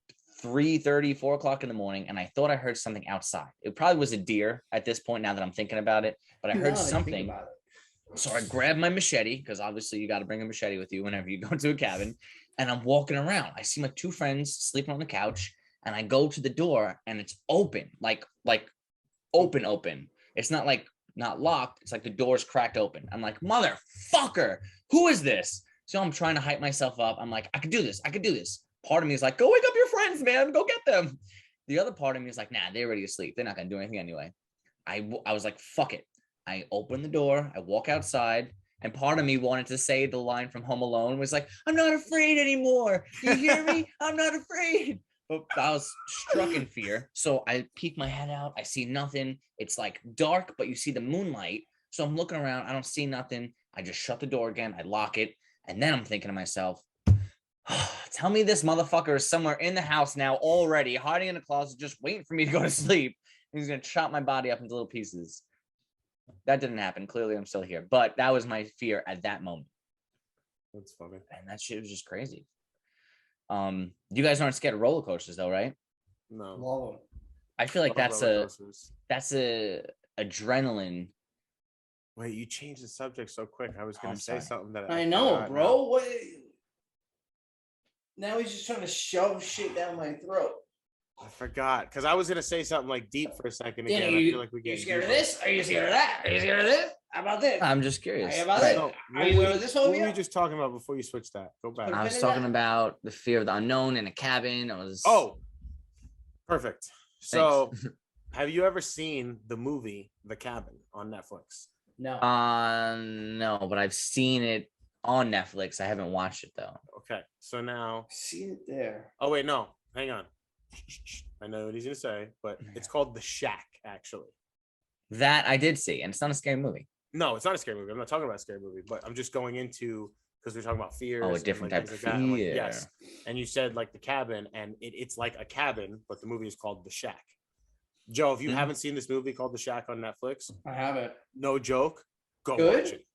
Speaker 1: 3:30, 4 o'clock in the morning. And I thought I heard something outside. It probably was a deer at this point, now that I'm thinking about it, but I
Speaker 4: Now
Speaker 1: heard
Speaker 4: that I think
Speaker 1: something.
Speaker 4: about it.
Speaker 1: So I grabbed my machete, because obviously you got to bring a machete with you whenever you go to a cabin. And I'm walking around. I see my 2 friends sleeping on the couch, and I go to the door and it's open, like open. It's not like not locked. It's like the door's cracked open. I'm like, motherfucker, who is this? So I'm trying to hype myself up. I'm like, I could do this. Part of me is like, go wake up your friends, man. Go get them. The other part of me is like, nah, they're already asleep. They're not going to do anything anyway. I was like, fuck it. I open the door. I walk outside. And part of me wanted to say the line from Home Alone, was like, I'm not afraid anymore. You hear me? I'm not afraid. But I was struck in fear. So I peek my head out. I see nothing. It's like dark, but you see the moonlight. So I'm looking around. I don't see nothing. I just shut the door again. I lock it. And then I'm thinking to myself, tell me this motherfucker is somewhere in the house now already, hiding in a closet, just waiting for me to go to sleep. He's going to chop my body up into little pieces. That didn't happen. Clearly, I'm still here. But that was my fear at that moment.
Speaker 2: That's funny.
Speaker 1: And that shit was just crazy. You guys aren't scared of roller coasters, though, right?
Speaker 2: No.
Speaker 4: Love 'em.
Speaker 1: I feel like
Speaker 2: Love roller coasters.
Speaker 1: that's a adrenaline.
Speaker 2: Wait, you changed the subject so quick. I was
Speaker 1: Oh,
Speaker 2: gonna
Speaker 1: I'm
Speaker 2: say
Speaker 1: sorry.
Speaker 2: something that
Speaker 4: I know,
Speaker 2: forgot
Speaker 4: bro.
Speaker 2: now.
Speaker 4: What? Now he's just trying to shove shit down my throat.
Speaker 2: I forgot because I was gonna say something like deep for a second
Speaker 4: Danny,
Speaker 2: again. I feel like we
Speaker 4: you
Speaker 2: get
Speaker 4: scared of this? Are you scared of that? Are you scared of this? How about this?
Speaker 1: I'm just
Speaker 4: How
Speaker 1: curious.
Speaker 4: about
Speaker 1: Right.
Speaker 4: it?
Speaker 2: No,
Speaker 4: Are you going with this
Speaker 2: what were
Speaker 4: phobia?
Speaker 2: you just talking about before you switched that? Go back.
Speaker 1: I was talking about the fear of the unknown in a cabin. I was
Speaker 2: Perfect. So, have you ever seen the movie The Cabin on Netflix?
Speaker 4: No.
Speaker 1: No, but I've seen it on Netflix. I haven't watched it though.
Speaker 2: Okay, so now.
Speaker 4: See it there.
Speaker 2: Oh wait, no, hang on. I know what he's gonna say, but it's called The Shack. Actually,
Speaker 1: That I did see, and it's not a scary movie.
Speaker 2: no, it's not a scary movie. I'm not talking about a scary movie, but I'm just going into because we're talking about fears.
Speaker 1: Oh, a
Speaker 2: and,
Speaker 1: different
Speaker 2: like,
Speaker 1: type of
Speaker 2: things like that. I'm like,
Speaker 1: fear.
Speaker 2: yes, and you said like The Cabin, and it's like a cabin, but the movie is called The Shack. Joe, if you haven't seen this movie called The Shack on Netflix,
Speaker 4: I haven't.
Speaker 2: no joke, go
Speaker 4: Good?
Speaker 2: watch it.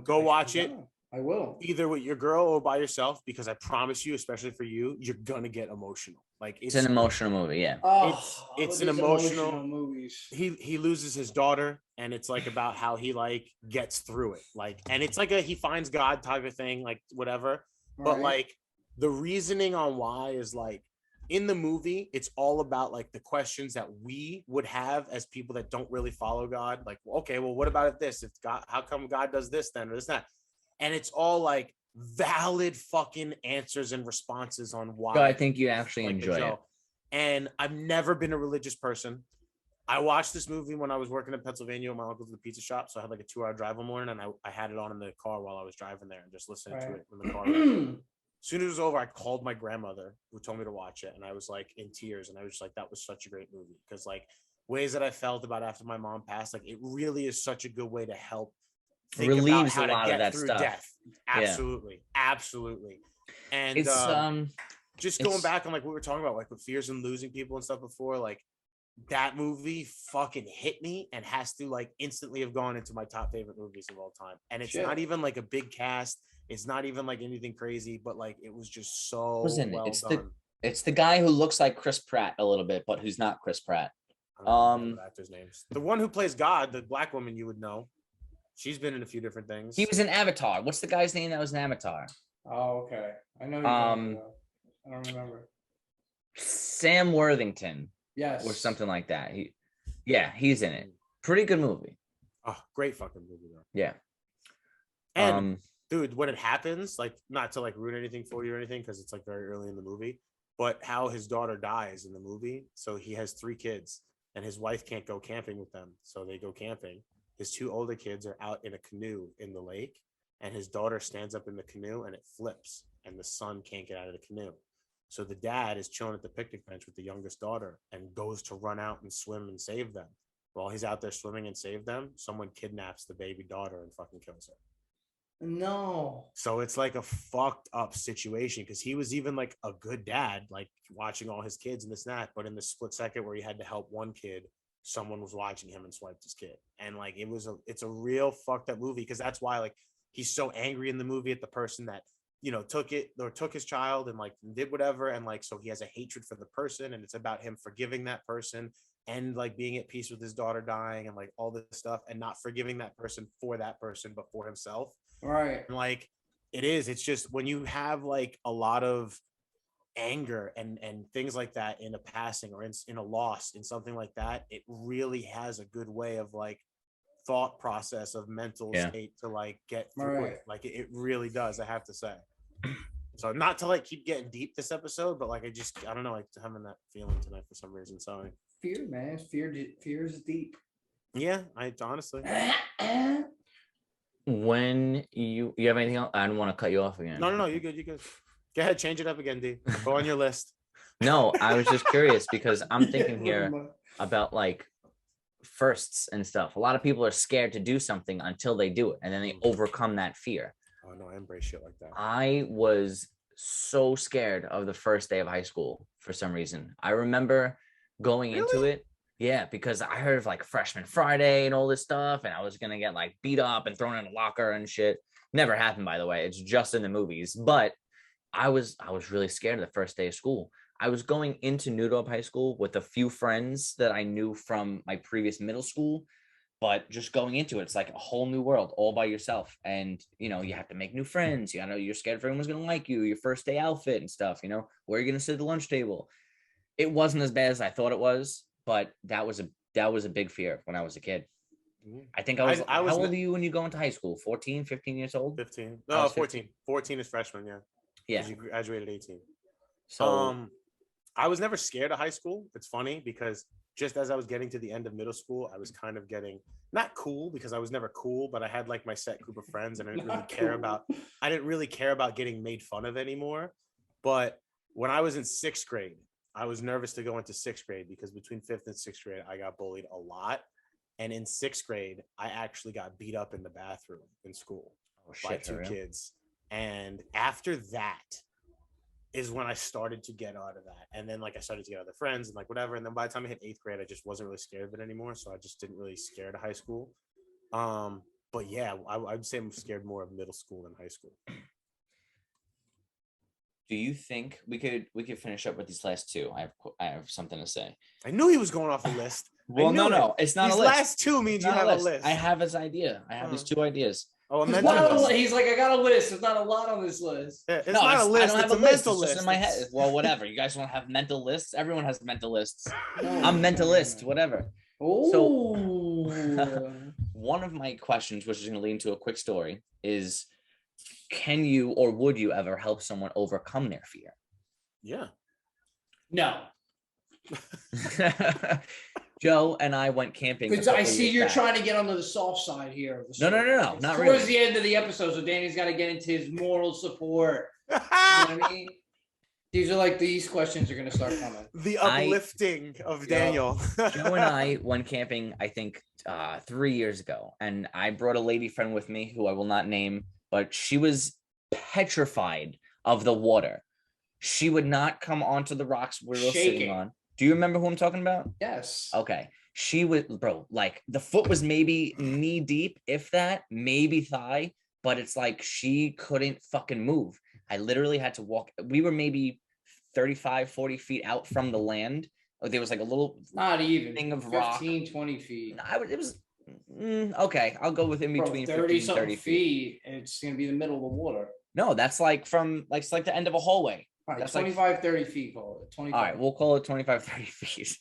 Speaker 2: Go watch it.
Speaker 4: I will.
Speaker 2: Either with your girl or by yourself, because I promise you, especially for you, you're gonna get emotional. Like
Speaker 1: It's an emotional movie, yeah.
Speaker 2: It's
Speaker 4: all
Speaker 2: an
Speaker 4: these
Speaker 2: emotional
Speaker 4: movies.
Speaker 2: He loses his daughter, and it's like about how he like gets through it. Like, and it's like a he finds God type of thing, like whatever. But like the reasoning on why is like in the movie, it's all about like the questions that we would have as people that don't really follow God. Like, okay, well, what about if this? If God, how come God does this then or this that? And it's all like valid fucking answers and responses on why.
Speaker 1: So I think you actually
Speaker 2: like
Speaker 1: enjoy it.
Speaker 2: And I've never been a religious person. I watched this movie when I was working in Pennsylvania with my uncle's at the pizza shop. So I had like a 2-hour drive one morning, and I had it on in the car while I was driving there and just listening to it in the car. As soon as it was over, I called my grandmother who told me to watch it, and I was like in tears, and I was just like, that was such a great movie because like ways that I felt about after my mom passed, like it really is such a good way to help think
Speaker 1: Relieves
Speaker 2: about how
Speaker 1: a lot
Speaker 2: to
Speaker 1: of
Speaker 2: get
Speaker 1: that
Speaker 2: through
Speaker 1: stuff.
Speaker 2: death. Absolutely, absolutely. And
Speaker 1: It's
Speaker 2: just going back on like what we were talking about, like with fears and losing people and stuff before, like that movie fucking hit me and has to like instantly have gone into my top favorite movies of all time. And it's not even like a big cast. It's not even like anything crazy, but like it was just so well done.
Speaker 1: It's the guy who looks like Chris Pratt a little bit, but who's not Chris Pratt.
Speaker 2: I don't know the actor's names. The one who plays God, the black woman, you would know. She's been in a few different things.
Speaker 1: He was in Avatar. What's the guy's name that was in Avatar?
Speaker 4: Oh, okay. I know. I don't remember.
Speaker 1: Sam Worthington.
Speaker 4: Yes.
Speaker 1: Or something like that. He's in it. Pretty good movie.
Speaker 2: Oh, great fucking movie though.
Speaker 1: Yeah.
Speaker 2: And dude, when it happens, like not to like ruin anything for you or anything, because it's like very early in the movie, but how his daughter dies in the movie. So he has 3 kids and his wife can't go camping with them. So they go camping. His 2 older kids are out in a canoe in the lake, and his daughter stands up in the canoe and it flips, and the son can't get out of the canoe. So the dad is chilling at the picnic bench with the youngest daughter and goes to run out and swim and save them. While he's out there swimming and save them, someone kidnaps the baby daughter and fucking kills her.
Speaker 4: No.
Speaker 2: So it's like a fucked up situation because he was even like a good dad, like watching all his kids and this and that. But in the split second where he had to help one kid, someone was watching him and swiped his kid. And like it's a real fucked up movie because that's why like he's so angry in the movie at the person that took his child and like did whatever, and like so he has a hatred for the person, and it's about him forgiving that person and like being at peace with his daughter dying and like all this stuff, and not forgiving that person for that person but for himself.
Speaker 4: Right.
Speaker 2: And like it's just when you have like a lot of anger and things like that in a passing or in a loss in something like that, it really has a good way of like thought process of mental state to like get through it. Like it really does, I have to say. So not to like keep getting deep this episode, but like I don't know, like having that feeling tonight for some reason. Sorry.
Speaker 4: Fear, man. Fear is deep.
Speaker 2: Yeah, I honestly.
Speaker 1: When you have anything else? I don't want to cut you off again.
Speaker 2: No, you're good. Go ahead, change it up again, D. Go on your list.
Speaker 1: No, I was just curious because I'm thinking here about like firsts and stuff. A lot of people are scared to do something until they do it, and then they overcome that fear.
Speaker 2: Oh no, I embrace shit like that.
Speaker 1: I was so scared of the first day of high school for some reason. I remember going into it. Yeah, because I heard of like freshman Friday and all this stuff, and I was gonna get like beat up and thrown in a locker and shit. Never happened, by the way. It's just in the movies. But I was really scared of the first day of school. I was going into New Dorp High School with a few friends that I knew from my previous middle school, but just going into it, it's like a whole new world all by yourself. And, you have to make new friends. You're scared if everyone's going to like you, your first day outfit and stuff, where you're going to sit at the lunch table. it wasn't as bad as I thought it was, but that was a big fear when I was a kid. I think I was how old are you when you go into high school? 14, 15 years old?
Speaker 2: 15. No, 14. 14 is freshman, yeah.
Speaker 1: Yeah.
Speaker 2: Because you graduated 18.
Speaker 1: So
Speaker 2: I was never scared of high school. It's funny because just as I was getting to the end of middle school, I was kind of getting not cool because I was never cool, but I had like my set group of friends and I didn't really care about getting made fun of anymore. But when I was in 6th grade, I was nervous to go into 6th grade because between 5th and 6th grade, I got bullied a lot. And in 6th grade, I actually got beat up in the bathroom in school by 2 kids. And after that is when I started to get out of that. And then like I started to get other friends and like whatever. And then by the time I hit 8th grade, I just wasn't really scared of it anymore. So I just didn't really scared of high school. But yeah, I'd say I'm scared more of middle school than high school.
Speaker 1: Do you think we could finish up with these last two? I have something to say.
Speaker 2: I knew he was going off a list.
Speaker 1: Well, no, it's not
Speaker 2: these
Speaker 1: a list.
Speaker 2: Last two means you have a list.
Speaker 1: I have this idea. I have these 2 ideas.
Speaker 2: Oh, a mental list.
Speaker 4: He's like, I got a list. There's not a lot on this list.
Speaker 2: Yeah, it's not a list. It's a mental list.
Speaker 1: It's in my head. Well, whatever. You guys want to have mental lists? Everyone has mental lists. I'm mentalist. Whatever.
Speaker 4: Oh.
Speaker 1: So one of my questions, which is going to lead into a quick story, is: can you or would you ever help someone overcome their fear?
Speaker 2: Yeah.
Speaker 4: No.
Speaker 1: Joe and I went camping.
Speaker 4: Because I see you're trying to get onto the soft side here.
Speaker 1: No, not really.
Speaker 4: Towards the end of the episode, so Danny's got to get into his moral support. You know what I mean? These questions are going to start coming.
Speaker 2: The uplifting of Daniel.
Speaker 1: Joe and I went camping, I think 3 years ago, and I brought a lady friend with me who I will not name, but she was petrified of the water. She would not come onto the rocks we were sitting on. Do you remember who I'm talking about?
Speaker 4: Yes.
Speaker 1: Okay. She was, bro, like the foot was maybe knee deep, if that, maybe thigh, but it's like she couldn't fucking move. I literally had to walk. We were maybe 35, 40 feet out from the land. There was like a little
Speaker 4: not even
Speaker 1: thing of
Speaker 4: 15,
Speaker 1: rock.
Speaker 4: 20 feet.
Speaker 1: It was okay. I'll go with in between
Speaker 4: 30
Speaker 1: 15 30
Speaker 4: feet. It's gonna be the middle of the water.
Speaker 1: No, that's like from like it's like the end of a hallway.
Speaker 4: All right,
Speaker 1: that's
Speaker 4: 25,
Speaker 1: like,
Speaker 4: 30 feet. Call it 25.
Speaker 1: All right, we'll call it 25, 30 feet.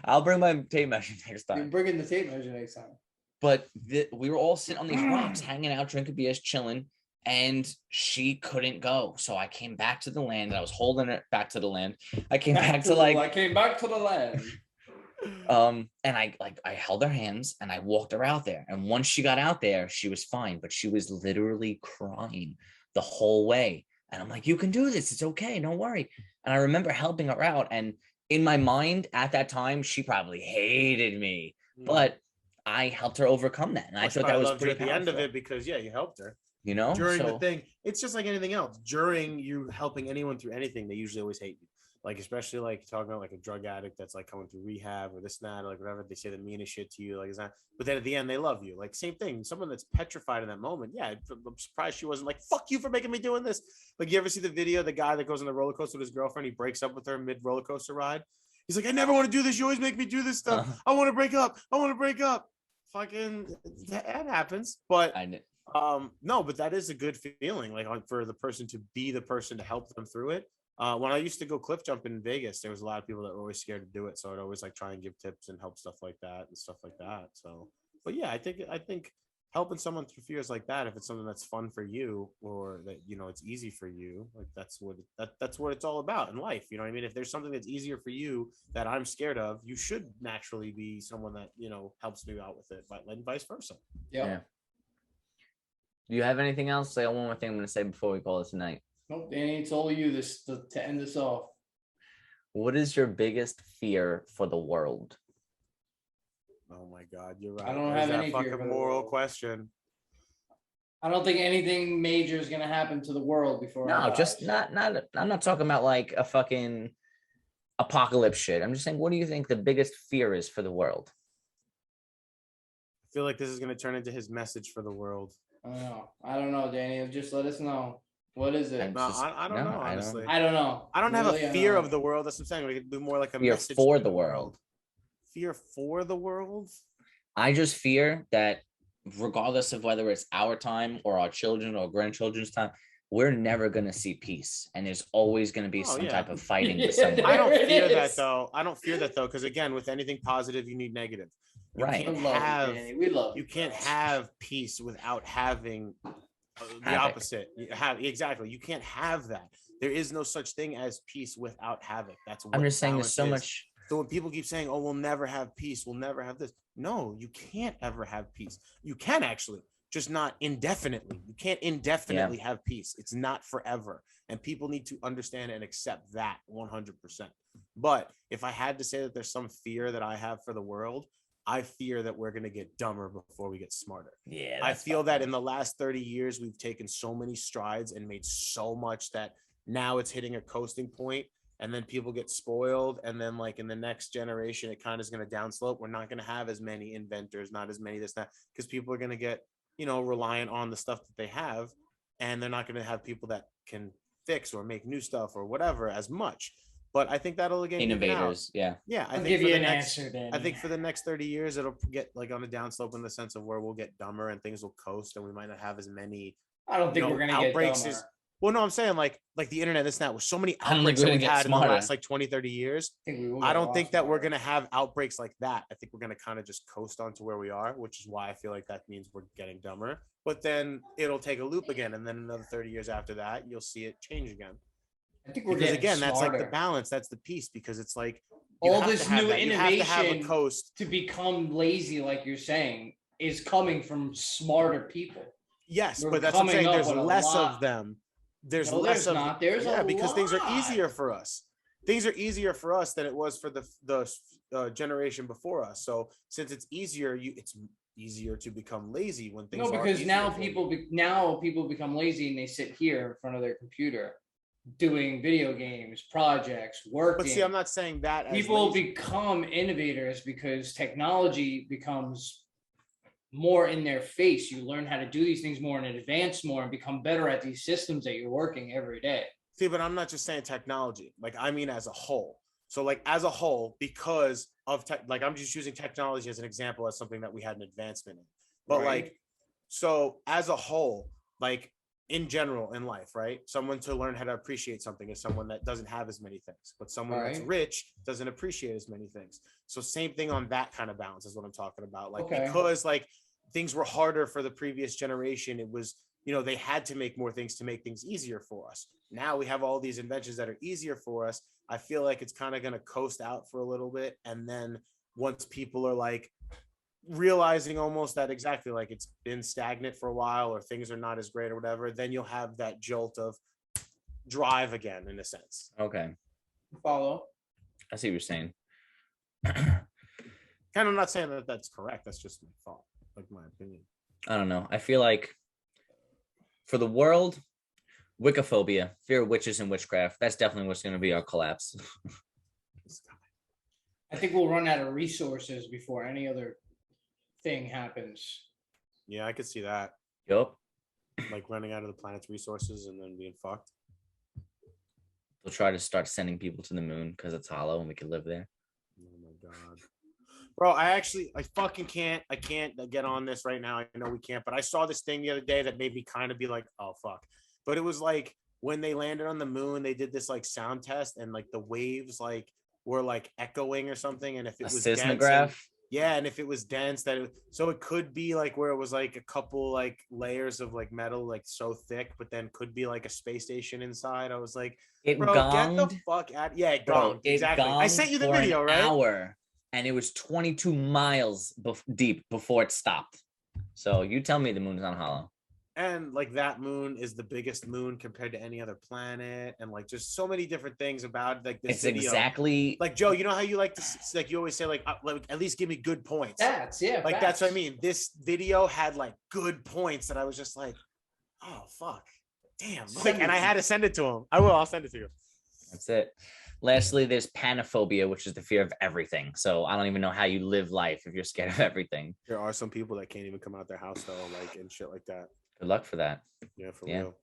Speaker 1: I'll bring my tape measure next time.
Speaker 4: You're bringing the tape measure next time.
Speaker 1: But we were all sitting on these rocks, hanging out, drinking beers, chilling, and she couldn't go. So I came back to the land. And I was holding it back to the land. I came back to
Speaker 4: I came back to the land.
Speaker 1: And I held her hands and I walked her out there. And once she got out there, she was fine, but she was literally crying the whole way. And I'm like, you can do this. It's okay. Don't worry. And I remember helping her out. And in my mind at that time, she probably hated me, but I helped her overcome that. And I thought that was pretty
Speaker 2: at the end of it because you helped her.
Speaker 1: You know,
Speaker 2: during the thing, it's just like anything else. During you helping anyone through anything, they usually always hate you. Like, especially like talking about like a drug addict that's like coming through rehab or this and that, or like whatever, they say the meanest shit to you, like, is that, but then at the end they love you. Like, same thing. Someone that's petrified in that moment. Yeah, I'm surprised she wasn't like, fuck you for making me doing this. Like, you ever see the video, the guy that goes on the roller coaster with his girlfriend, he breaks up with her mid roller coaster ride. He's like, I never want to do this. You always make me do this stuff. I want to break up. Fucking that happens. But no, but that is a good feeling, like for the person to be the person to help them through it. When I used to go cliff jumping in Vegas, there was a lot of people that were always scared to do it. So I'd always like try and give tips and help stuff like that. So, but yeah, I think helping someone through fears like that, if it's something that's fun for you or that, you know, it's easy for you, like that's what it's all about in life. You know what I mean? If there's something that's easier for you that I'm scared of, you should naturally be someone that, you know, helps me out with it, but and vice versa.
Speaker 1: Yeah. Do you have anything else? Say one more thing I'm going to say before we call it tonight.
Speaker 4: Nope, Danny, it's all you to end this off.
Speaker 1: What is your biggest fear for the world?
Speaker 2: Oh my God, you're right.
Speaker 4: I don't have any
Speaker 2: fucking
Speaker 4: fear
Speaker 2: moral question.
Speaker 4: I don't think anything major is gonna happen to the world before.
Speaker 1: No, just not. I'm not talking about like a fucking apocalypse shit. I'm just saying, what do you think the biggest fear is for the world?
Speaker 2: I feel like this is gonna turn into his message for the world.
Speaker 4: I don't know, Danny. Just let us know. What is it?
Speaker 2: I don't know, honestly.
Speaker 4: I don't know.
Speaker 2: I don't have a fear of the world. That's what I'm saying. We could do more like a
Speaker 1: fear
Speaker 2: message
Speaker 1: for the world.
Speaker 2: Fear for the world?
Speaker 1: I just fear that regardless of whether it's our time or our children or grandchildren's time, we're never going to see peace, and there's always going to be some type of fighting with
Speaker 4: Yeah,
Speaker 1: somebody.
Speaker 2: I don't
Speaker 4: There it
Speaker 2: fear that
Speaker 4: is.
Speaker 2: though. I don't fear that though, because again, with anything positive, you need negative. You
Speaker 1: Right.
Speaker 2: can't
Speaker 4: We love you,
Speaker 2: have
Speaker 4: Danny. We love
Speaker 2: you
Speaker 4: you,
Speaker 2: can't
Speaker 4: bro.
Speaker 2: have peace without having the
Speaker 1: Havoc.
Speaker 2: opposite. You have exactly. You can't have that. There is no such thing as peace without havoc. That's what
Speaker 1: I'm just saying there's
Speaker 2: balance
Speaker 1: so
Speaker 2: is.
Speaker 1: much.
Speaker 2: So when people keep saying, "Oh, we'll never have peace. We'll never have this," no, you can't ever have peace. You can actually, just not indefinitely. You can't indefinitely have peace. It's not forever, and people need to understand and accept that 100%. But if I had to say that there's some fear that I have for the world, I fear that we're going to get dumber before we get smarter.
Speaker 1: Yeah.
Speaker 2: I feel that in the last 30 years, we've taken so many strides and made so much that now it's hitting a coasting point, and then people get spoiled. And then like in the next generation, it kind of is going to downslope. We're not going to have as many inventors, not as many this, that, because people are going to get, reliant on the stuff that they have. And they're not going to have people that can fix or make new stuff or whatever as much. But I think that'll again
Speaker 1: Innovators. Yeah.
Speaker 2: Yeah,
Speaker 4: I'll give you an answer, Danny.
Speaker 2: I think for the next 30 years, it'll get like on a downslope in the sense of where we'll get dumber and things will coast, and we might not have as many
Speaker 4: I don't think we're gonna get
Speaker 2: outbreaks
Speaker 4: dumber.
Speaker 2: well, no, I'm saying like the internet, this and that, with so many
Speaker 1: I don't think
Speaker 2: outbreaks
Speaker 1: we're
Speaker 2: that
Speaker 1: gonna
Speaker 2: we've
Speaker 1: get
Speaker 2: had in the
Speaker 1: smarter.
Speaker 2: last like 20, 30 years.
Speaker 4: I think we will
Speaker 2: I
Speaker 4: get a
Speaker 2: don't
Speaker 4: lot
Speaker 2: think that we're
Speaker 4: smarter.
Speaker 2: gonna have outbreaks like that. I think we're gonna kind of just coast on to where we are, which is why I feel like that means we're getting dumber. But then it'll take a loop again, and then another 30 years after that, you'll see it change again.
Speaker 4: I think we're
Speaker 2: Because
Speaker 4: getting
Speaker 2: again, that's like the
Speaker 4: smarter.
Speaker 2: balance, that's the piece, because it's like
Speaker 4: All
Speaker 2: have
Speaker 4: this
Speaker 2: to have
Speaker 4: new
Speaker 2: that. You have to have a
Speaker 4: innovation
Speaker 2: coast.
Speaker 4: to become lazy, like you're saying, is coming from smarter people.
Speaker 2: Yes,
Speaker 4: We're
Speaker 2: but that's what I'm
Speaker 4: coming
Speaker 2: saying.
Speaker 4: up
Speaker 2: There's
Speaker 4: with a
Speaker 2: less
Speaker 4: lot.
Speaker 2: of them. There's
Speaker 4: No,
Speaker 2: less
Speaker 4: there's
Speaker 2: of
Speaker 4: not. There's a
Speaker 2: because things are
Speaker 4: lot.
Speaker 2: easier for us. Things are easier for us than it was for the generation before us. So since it's easier, it's easier to become lazy when things.
Speaker 4: No, because
Speaker 2: are
Speaker 4: now
Speaker 2: easier
Speaker 4: people
Speaker 2: for you.
Speaker 4: now people become lazy and they sit here in front of their computer doing video games, projects, working.
Speaker 2: But see, I'm not saying that as
Speaker 4: People
Speaker 2: lazy.
Speaker 4: become innovators because technology becomes more in their face. You learn how to do these things more and advance more and become better at these systems that you're working every day.
Speaker 2: See, but I'm not just saying technology. Like, I mean, as a whole. So, like, as a whole, because of tech, like, I'm just using technology as an example as something that we had an advancement in. But
Speaker 4: Right.
Speaker 2: like, so as a whole, like in general in life, right? Someone to learn how to appreciate something is someone that doesn't have as many things, but someone that's
Speaker 4: Right.
Speaker 2: rich doesn't appreciate as many things. So same thing on that kind of balance is what I'm talking about. Like,
Speaker 4: Okay.
Speaker 2: because like things were harder for the previous generation, it was, they had to make more things to make things easier for us. Now we have all these inventions that are easier for us. I feel like it's kind of going to coast out for a little bit. And then once people are like realizing almost that exactly like it's been stagnant for a while or things are not as great or whatever, then you'll have that jolt of drive again in a sense.
Speaker 1: Okay.
Speaker 4: Follow.
Speaker 1: I see what you're saying.
Speaker 2: Kind of not saying that that's correct. That's just my thought, like my opinion.
Speaker 1: I don't know. I feel like for the world, Wiccophobia, fear of witches and witchcraft, that's definitely what's going to be our collapse.
Speaker 4: I think we'll run out of resources before any other thing happens.
Speaker 2: Yeah, I could see that.
Speaker 1: Yup.
Speaker 2: Like running out of the planet's resources and then being fucked.
Speaker 1: They'll try to start sending people to the moon because it's hollow and we can live there.
Speaker 2: Oh my god. Bro, I fucking can't. I can't get on this right now. I know we can't, but I saw this thing the other day that made me kind of be like, oh fuck. But it was like when they landed on the moon, they did this like sound test and like the waves like were like echoing or something. And if it
Speaker 1: A
Speaker 2: was
Speaker 1: seismograph.
Speaker 2: and if it was dense, so it could be like where it was like a couple like layers of like metal like so thick, but then could be like a space station inside. I was like,
Speaker 1: It
Speaker 2: bro,
Speaker 1: gonged.
Speaker 2: get the fuck out. Yeah, it
Speaker 1: Bro,
Speaker 2: gonged.
Speaker 1: it
Speaker 2: Exactly. I
Speaker 1: gonged
Speaker 2: sent you the
Speaker 1: for
Speaker 2: video,
Speaker 1: an
Speaker 2: right?
Speaker 1: hour, and it was 22 miles deep before it stopped. So you tell me the moon's not hollow.
Speaker 2: And like that moon is the biggest moon compared to any other planet, and like just so many different things about like this
Speaker 1: It's
Speaker 2: video.
Speaker 1: exactly
Speaker 2: Like Joe, you know how you like to like you always say like at least give me good points.
Speaker 4: That's
Speaker 2: Like that's what I mean. This video had like good points that I was just like, oh fuck, damn. Like, and I had to send it to him. I'll send it to you.
Speaker 1: that's it. Lastly, there's panophobia, which is the fear of everything. So I don't even know how you live life if you're scared of everything.
Speaker 2: There are some people that can't even come out their house though, like and shit like that.
Speaker 1: Good luck for that.
Speaker 2: Yeah, for
Speaker 1: Yeah.
Speaker 2: real.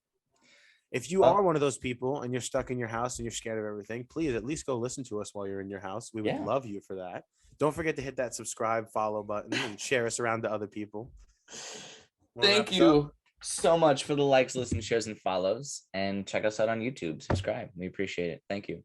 Speaker 2: If you
Speaker 1: Well-
Speaker 2: are one of those people and you're stuck in your house and you're scared of everything, please at least go listen to us while you're in your house. We would
Speaker 1: Yeah.
Speaker 2: love you for that. Don't forget to hit that subscribe, follow button, and share us around to other people. Wanna wrap
Speaker 1: Thank
Speaker 2: us
Speaker 1: you.
Speaker 2: up?
Speaker 1: so much for the likes, listens, shares, and follows. And check us out on YouTube. Subscribe. We appreciate it. Thank you.